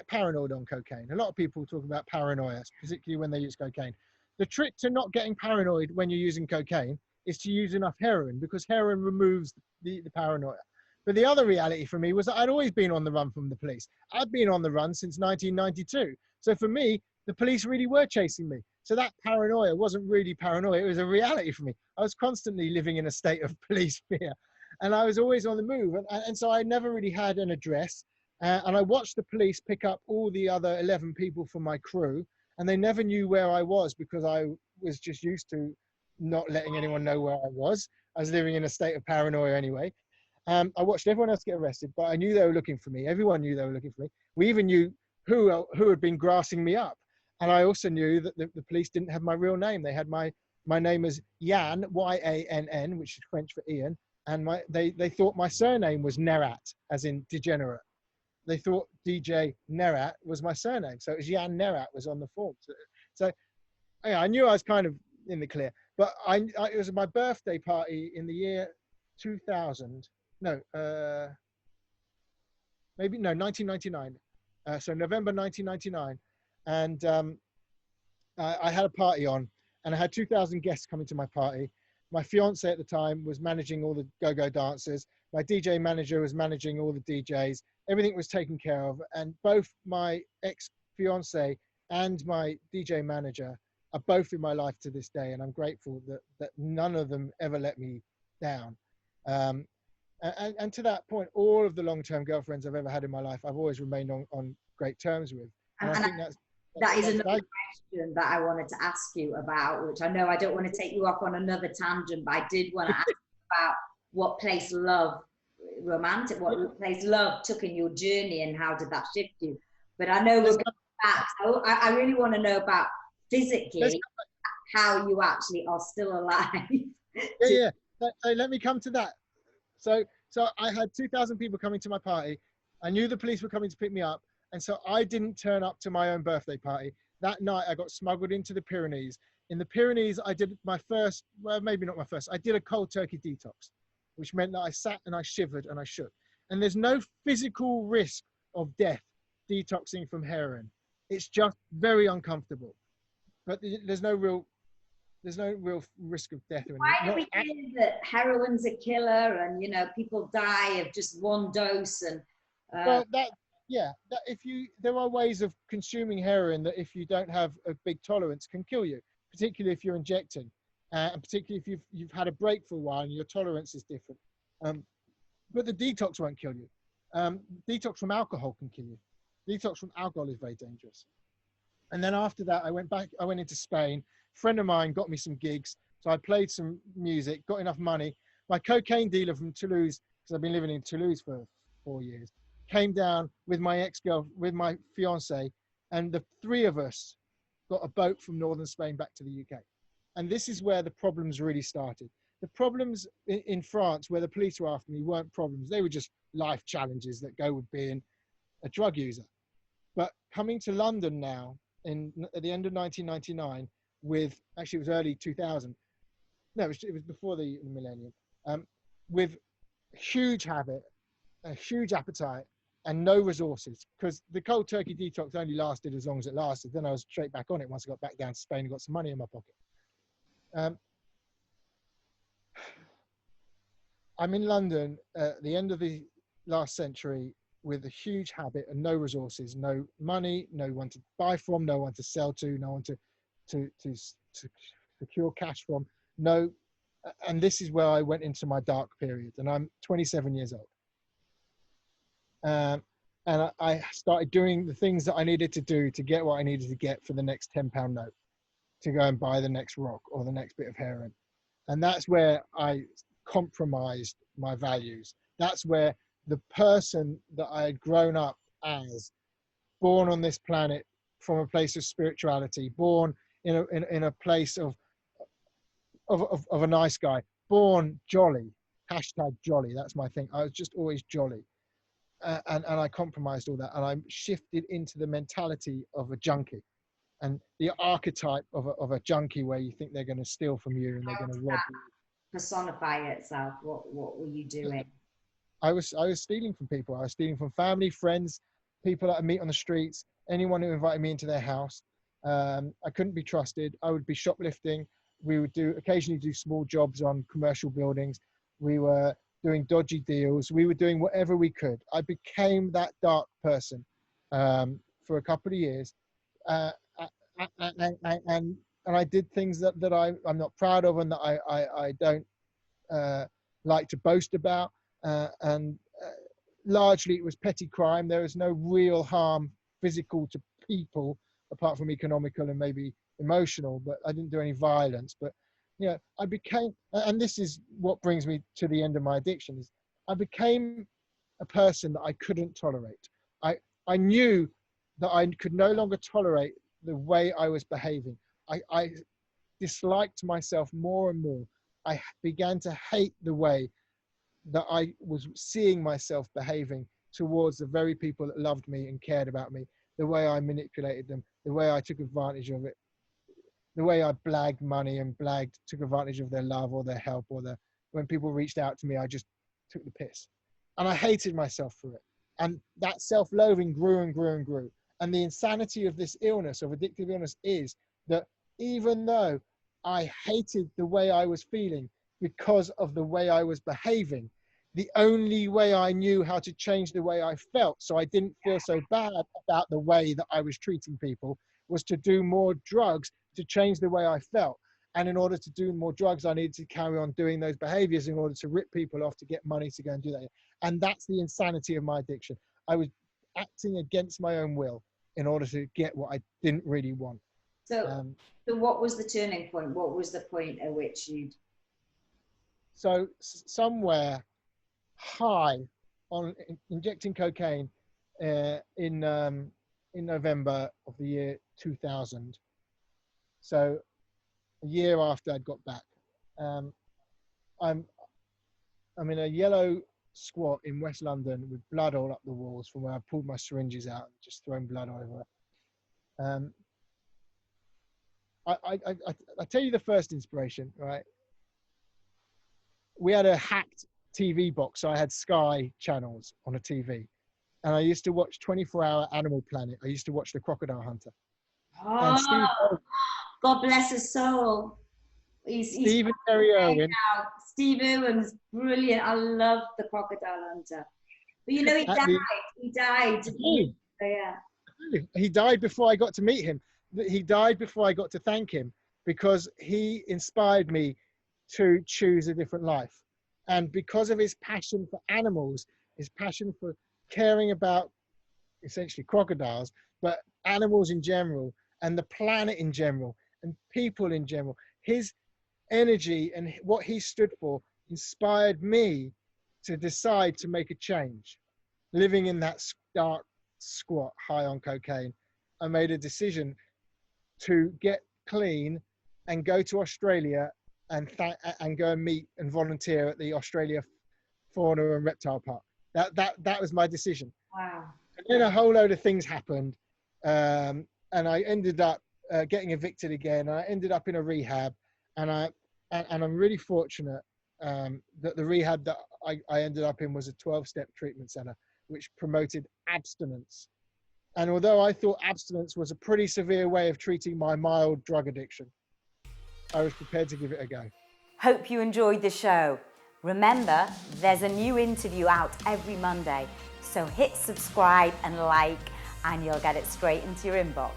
paranoid on cocaine. A lot of people talk about paranoia, particularly when they use cocaine. The trick to not getting paranoid when you're using cocaine is to use enough heroin, because heroin removes the paranoia. But the other reality for me was that I'd always been on the run from the police. I'd been on the run since 1992. So for me, the police really were chasing me. So that paranoia wasn't really paranoia. It was a reality for me. I was constantly living in a state of police fear, and I was always on the move. And so I never really had an address. And I watched the police pick up all the other 11 people from my crew, and they never knew where I was because I was just used to not letting anyone know where I was. I was living in a state of paranoia anyway. I watched everyone else get arrested, but I knew they were looking for me. Everyone knew they were looking for me. We even knew who had been grassing me up. And I also knew that the police didn't have my real name. They had my name as Yann, Y-A-N-N, which is French for Ian. And they thought my surname was Nerat, as in degenerate. They thought DJ Nerat was my surname. So it was Yann Nerat was on the form. So yeah, I knew I was kind of in the clear. But it was my birthday party in the year 2000. No, 1999. So November 1999. And I had a party on, and I had 2,000 guests coming to my party. My fiance at the time was managing all the go-go dancers. My DJ manager was managing all the DJs. Everything was taken care of. And both my ex-fiance and my DJ manager are both in my life to this day. And I'm grateful that none of them ever let me down. And to that point, all of the long-term girlfriends I've ever had in my life, I've always remained on great terms with. And I think that is another question that I wanted to ask you about, which I know I don't want to take you off on another tangent, but I did want to ask you about what place love took in your journey and how did that shift you. But I know we'll go back. So I really want to know about physically how you actually are still alive. Yeah. So let me come to that. So I had 2,000 people coming to my party. I knew the police were coming to pick me up. And so I didn't turn up to my own birthday party. That night, I got smuggled into the Pyrenees. In the Pyrenees, I did my first, well, maybe not my first, I did a cold turkey detox, which meant that I sat and I shivered and I shook. And there's no physical risk of death detoxing from heroin. It's just very uncomfortable. But there's no real risk of death. Why do we hear that heroin's a killer and, you know, people die of just one dose and... Well, there are ways of consuming heroin that if you don't have a big tolerance can kill you, particularly if you're injecting, and particularly if you've had a break for a while and your tolerance is different. But the detox won't kill you. Detox from alcohol can kill you. Detox from alcohol is very dangerous. And then after that, I went into Spain. A friend of mine got me some gigs. So I played some music, got enough money. My cocaine dealer from Toulouse, because I've been living in Toulouse for 4 years, came down with my with my fiance, and the three of us got a boat from northern Spain back to the UK. And this is where the problems really started. The problems in France, where the police were after me, weren't problems. They were just life challenges that go with being a drug user. But coming to London now, at the end of 1999, actually it was early 2000. No, it was before the millennium. With huge habit, a huge appetite, and no resources, because the cold turkey detox only lasted as long as it lasted. Then I was straight back on it once I got back down to Spain and got some money in my pocket. I'm in London at the end of the last century with a huge habit and no resources, no money, no one to buy from, no one to sell to, no one to secure cash from, and this is where I went into my dark period, and I'm 27 years old. And I started doing the things that I needed to do to get what I needed to get for the next £10 note, to go and buy the next rock or the next bit of heroin. And that's where I compromised my values. That's where the person that I had grown up as, born on this planet from a place of spirituality, born in a place of a nice guy, born jolly, #jolly, that's my thing. I was just always jolly. And I compromised all that, and I shifted into the mentality of a junkie, and the archetype of a junkie, where you think they're going to steal from you and they're going to rob you. Personify itself. What were you doing? I was stealing from people. I was stealing from family, friends, people that I meet on the streets, anyone who invited me into their house. I couldn't be trusted. I would be shoplifting. We would occasionally do small jobs on commercial buildings. We were doing dodgy deals. We were doing whatever we could. I became that dark person for a couple of years. And I did things that I'm not proud of and that I don't like to boast about. And largely it was petty crime. There was no real harm physical to people apart from economical and maybe emotional, but I didn't do any violence. But I became, and this is what brings me to the end of my addiction, is I became a person that I couldn't tolerate. I knew that I could no longer tolerate the way I was behaving. I disliked myself more and more. I began to hate the way that I was seeing myself behaving towards the very people that loved me and cared about me, the way I manipulated them, the way I took advantage of it, the way I blagged money and took advantage of their love or their help, or when people reached out to me, I just took the piss. And I hated myself for it. And that self-loathing grew and grew and grew. And the insanity of this illness, of addictive illness, is that even though I hated the way I was feeling because of the way I was behaving, the only way I knew how to change the way I felt, so I didn't feel so bad about the way that I was treating people, was to do more drugs to change the way I felt. And in order to do more drugs, I needed to carry on doing those behaviors in order to rip people off to get money to go and do that. And that's the insanity of my addiction. I was acting against my own will in order to get what I didn't really want. So what was the turning point? What was the point at which you'd... So somewhere high on injecting cocaine in November of the year 2000. So a year after I'd got back, I'm in a yellow squat in West London with blood all up the walls from where I pulled my syringes out and just thrown blood all over it. I tell you the first inspiration, right? We had a hacked TV box, so I had Sky channels on a TV, and I used to watch 24-hour Animal Planet. I used to watch The Crocodile Hunter. And God bless his soul. Stephen Terry Irwin. Steve Irwin's brilliant. I love The Crocodile Hunter. But you know, he died. He died. So, yeah. He died before I got to meet him. He died before I got to thank him, because he inspired me to choose a different life. And because of his passion for animals, his passion for caring about essentially crocodiles, but animals in general, and the planet in general, and people in general, his energy and what he stood for inspired me to decide to make a change. Living in that dark squat high on cocaine, I made a decision to get clean and go to Australia and go and meet and volunteer at the Australia Fauna and Reptile Park. That was my decision. Wow. And then a whole load of things happened, and I ended up getting evicted again. I ended up in a rehab, and I'm really fortunate that the rehab that I ended up in was a 12-step treatment center, which promoted abstinence. And although I thought abstinence was a pretty severe way of treating my mild drug addiction, I was prepared to give it a go. Hope you enjoyed the show. Remember, there's a new interview out every Monday, so hit subscribe and like, and you'll get it straight into your inbox.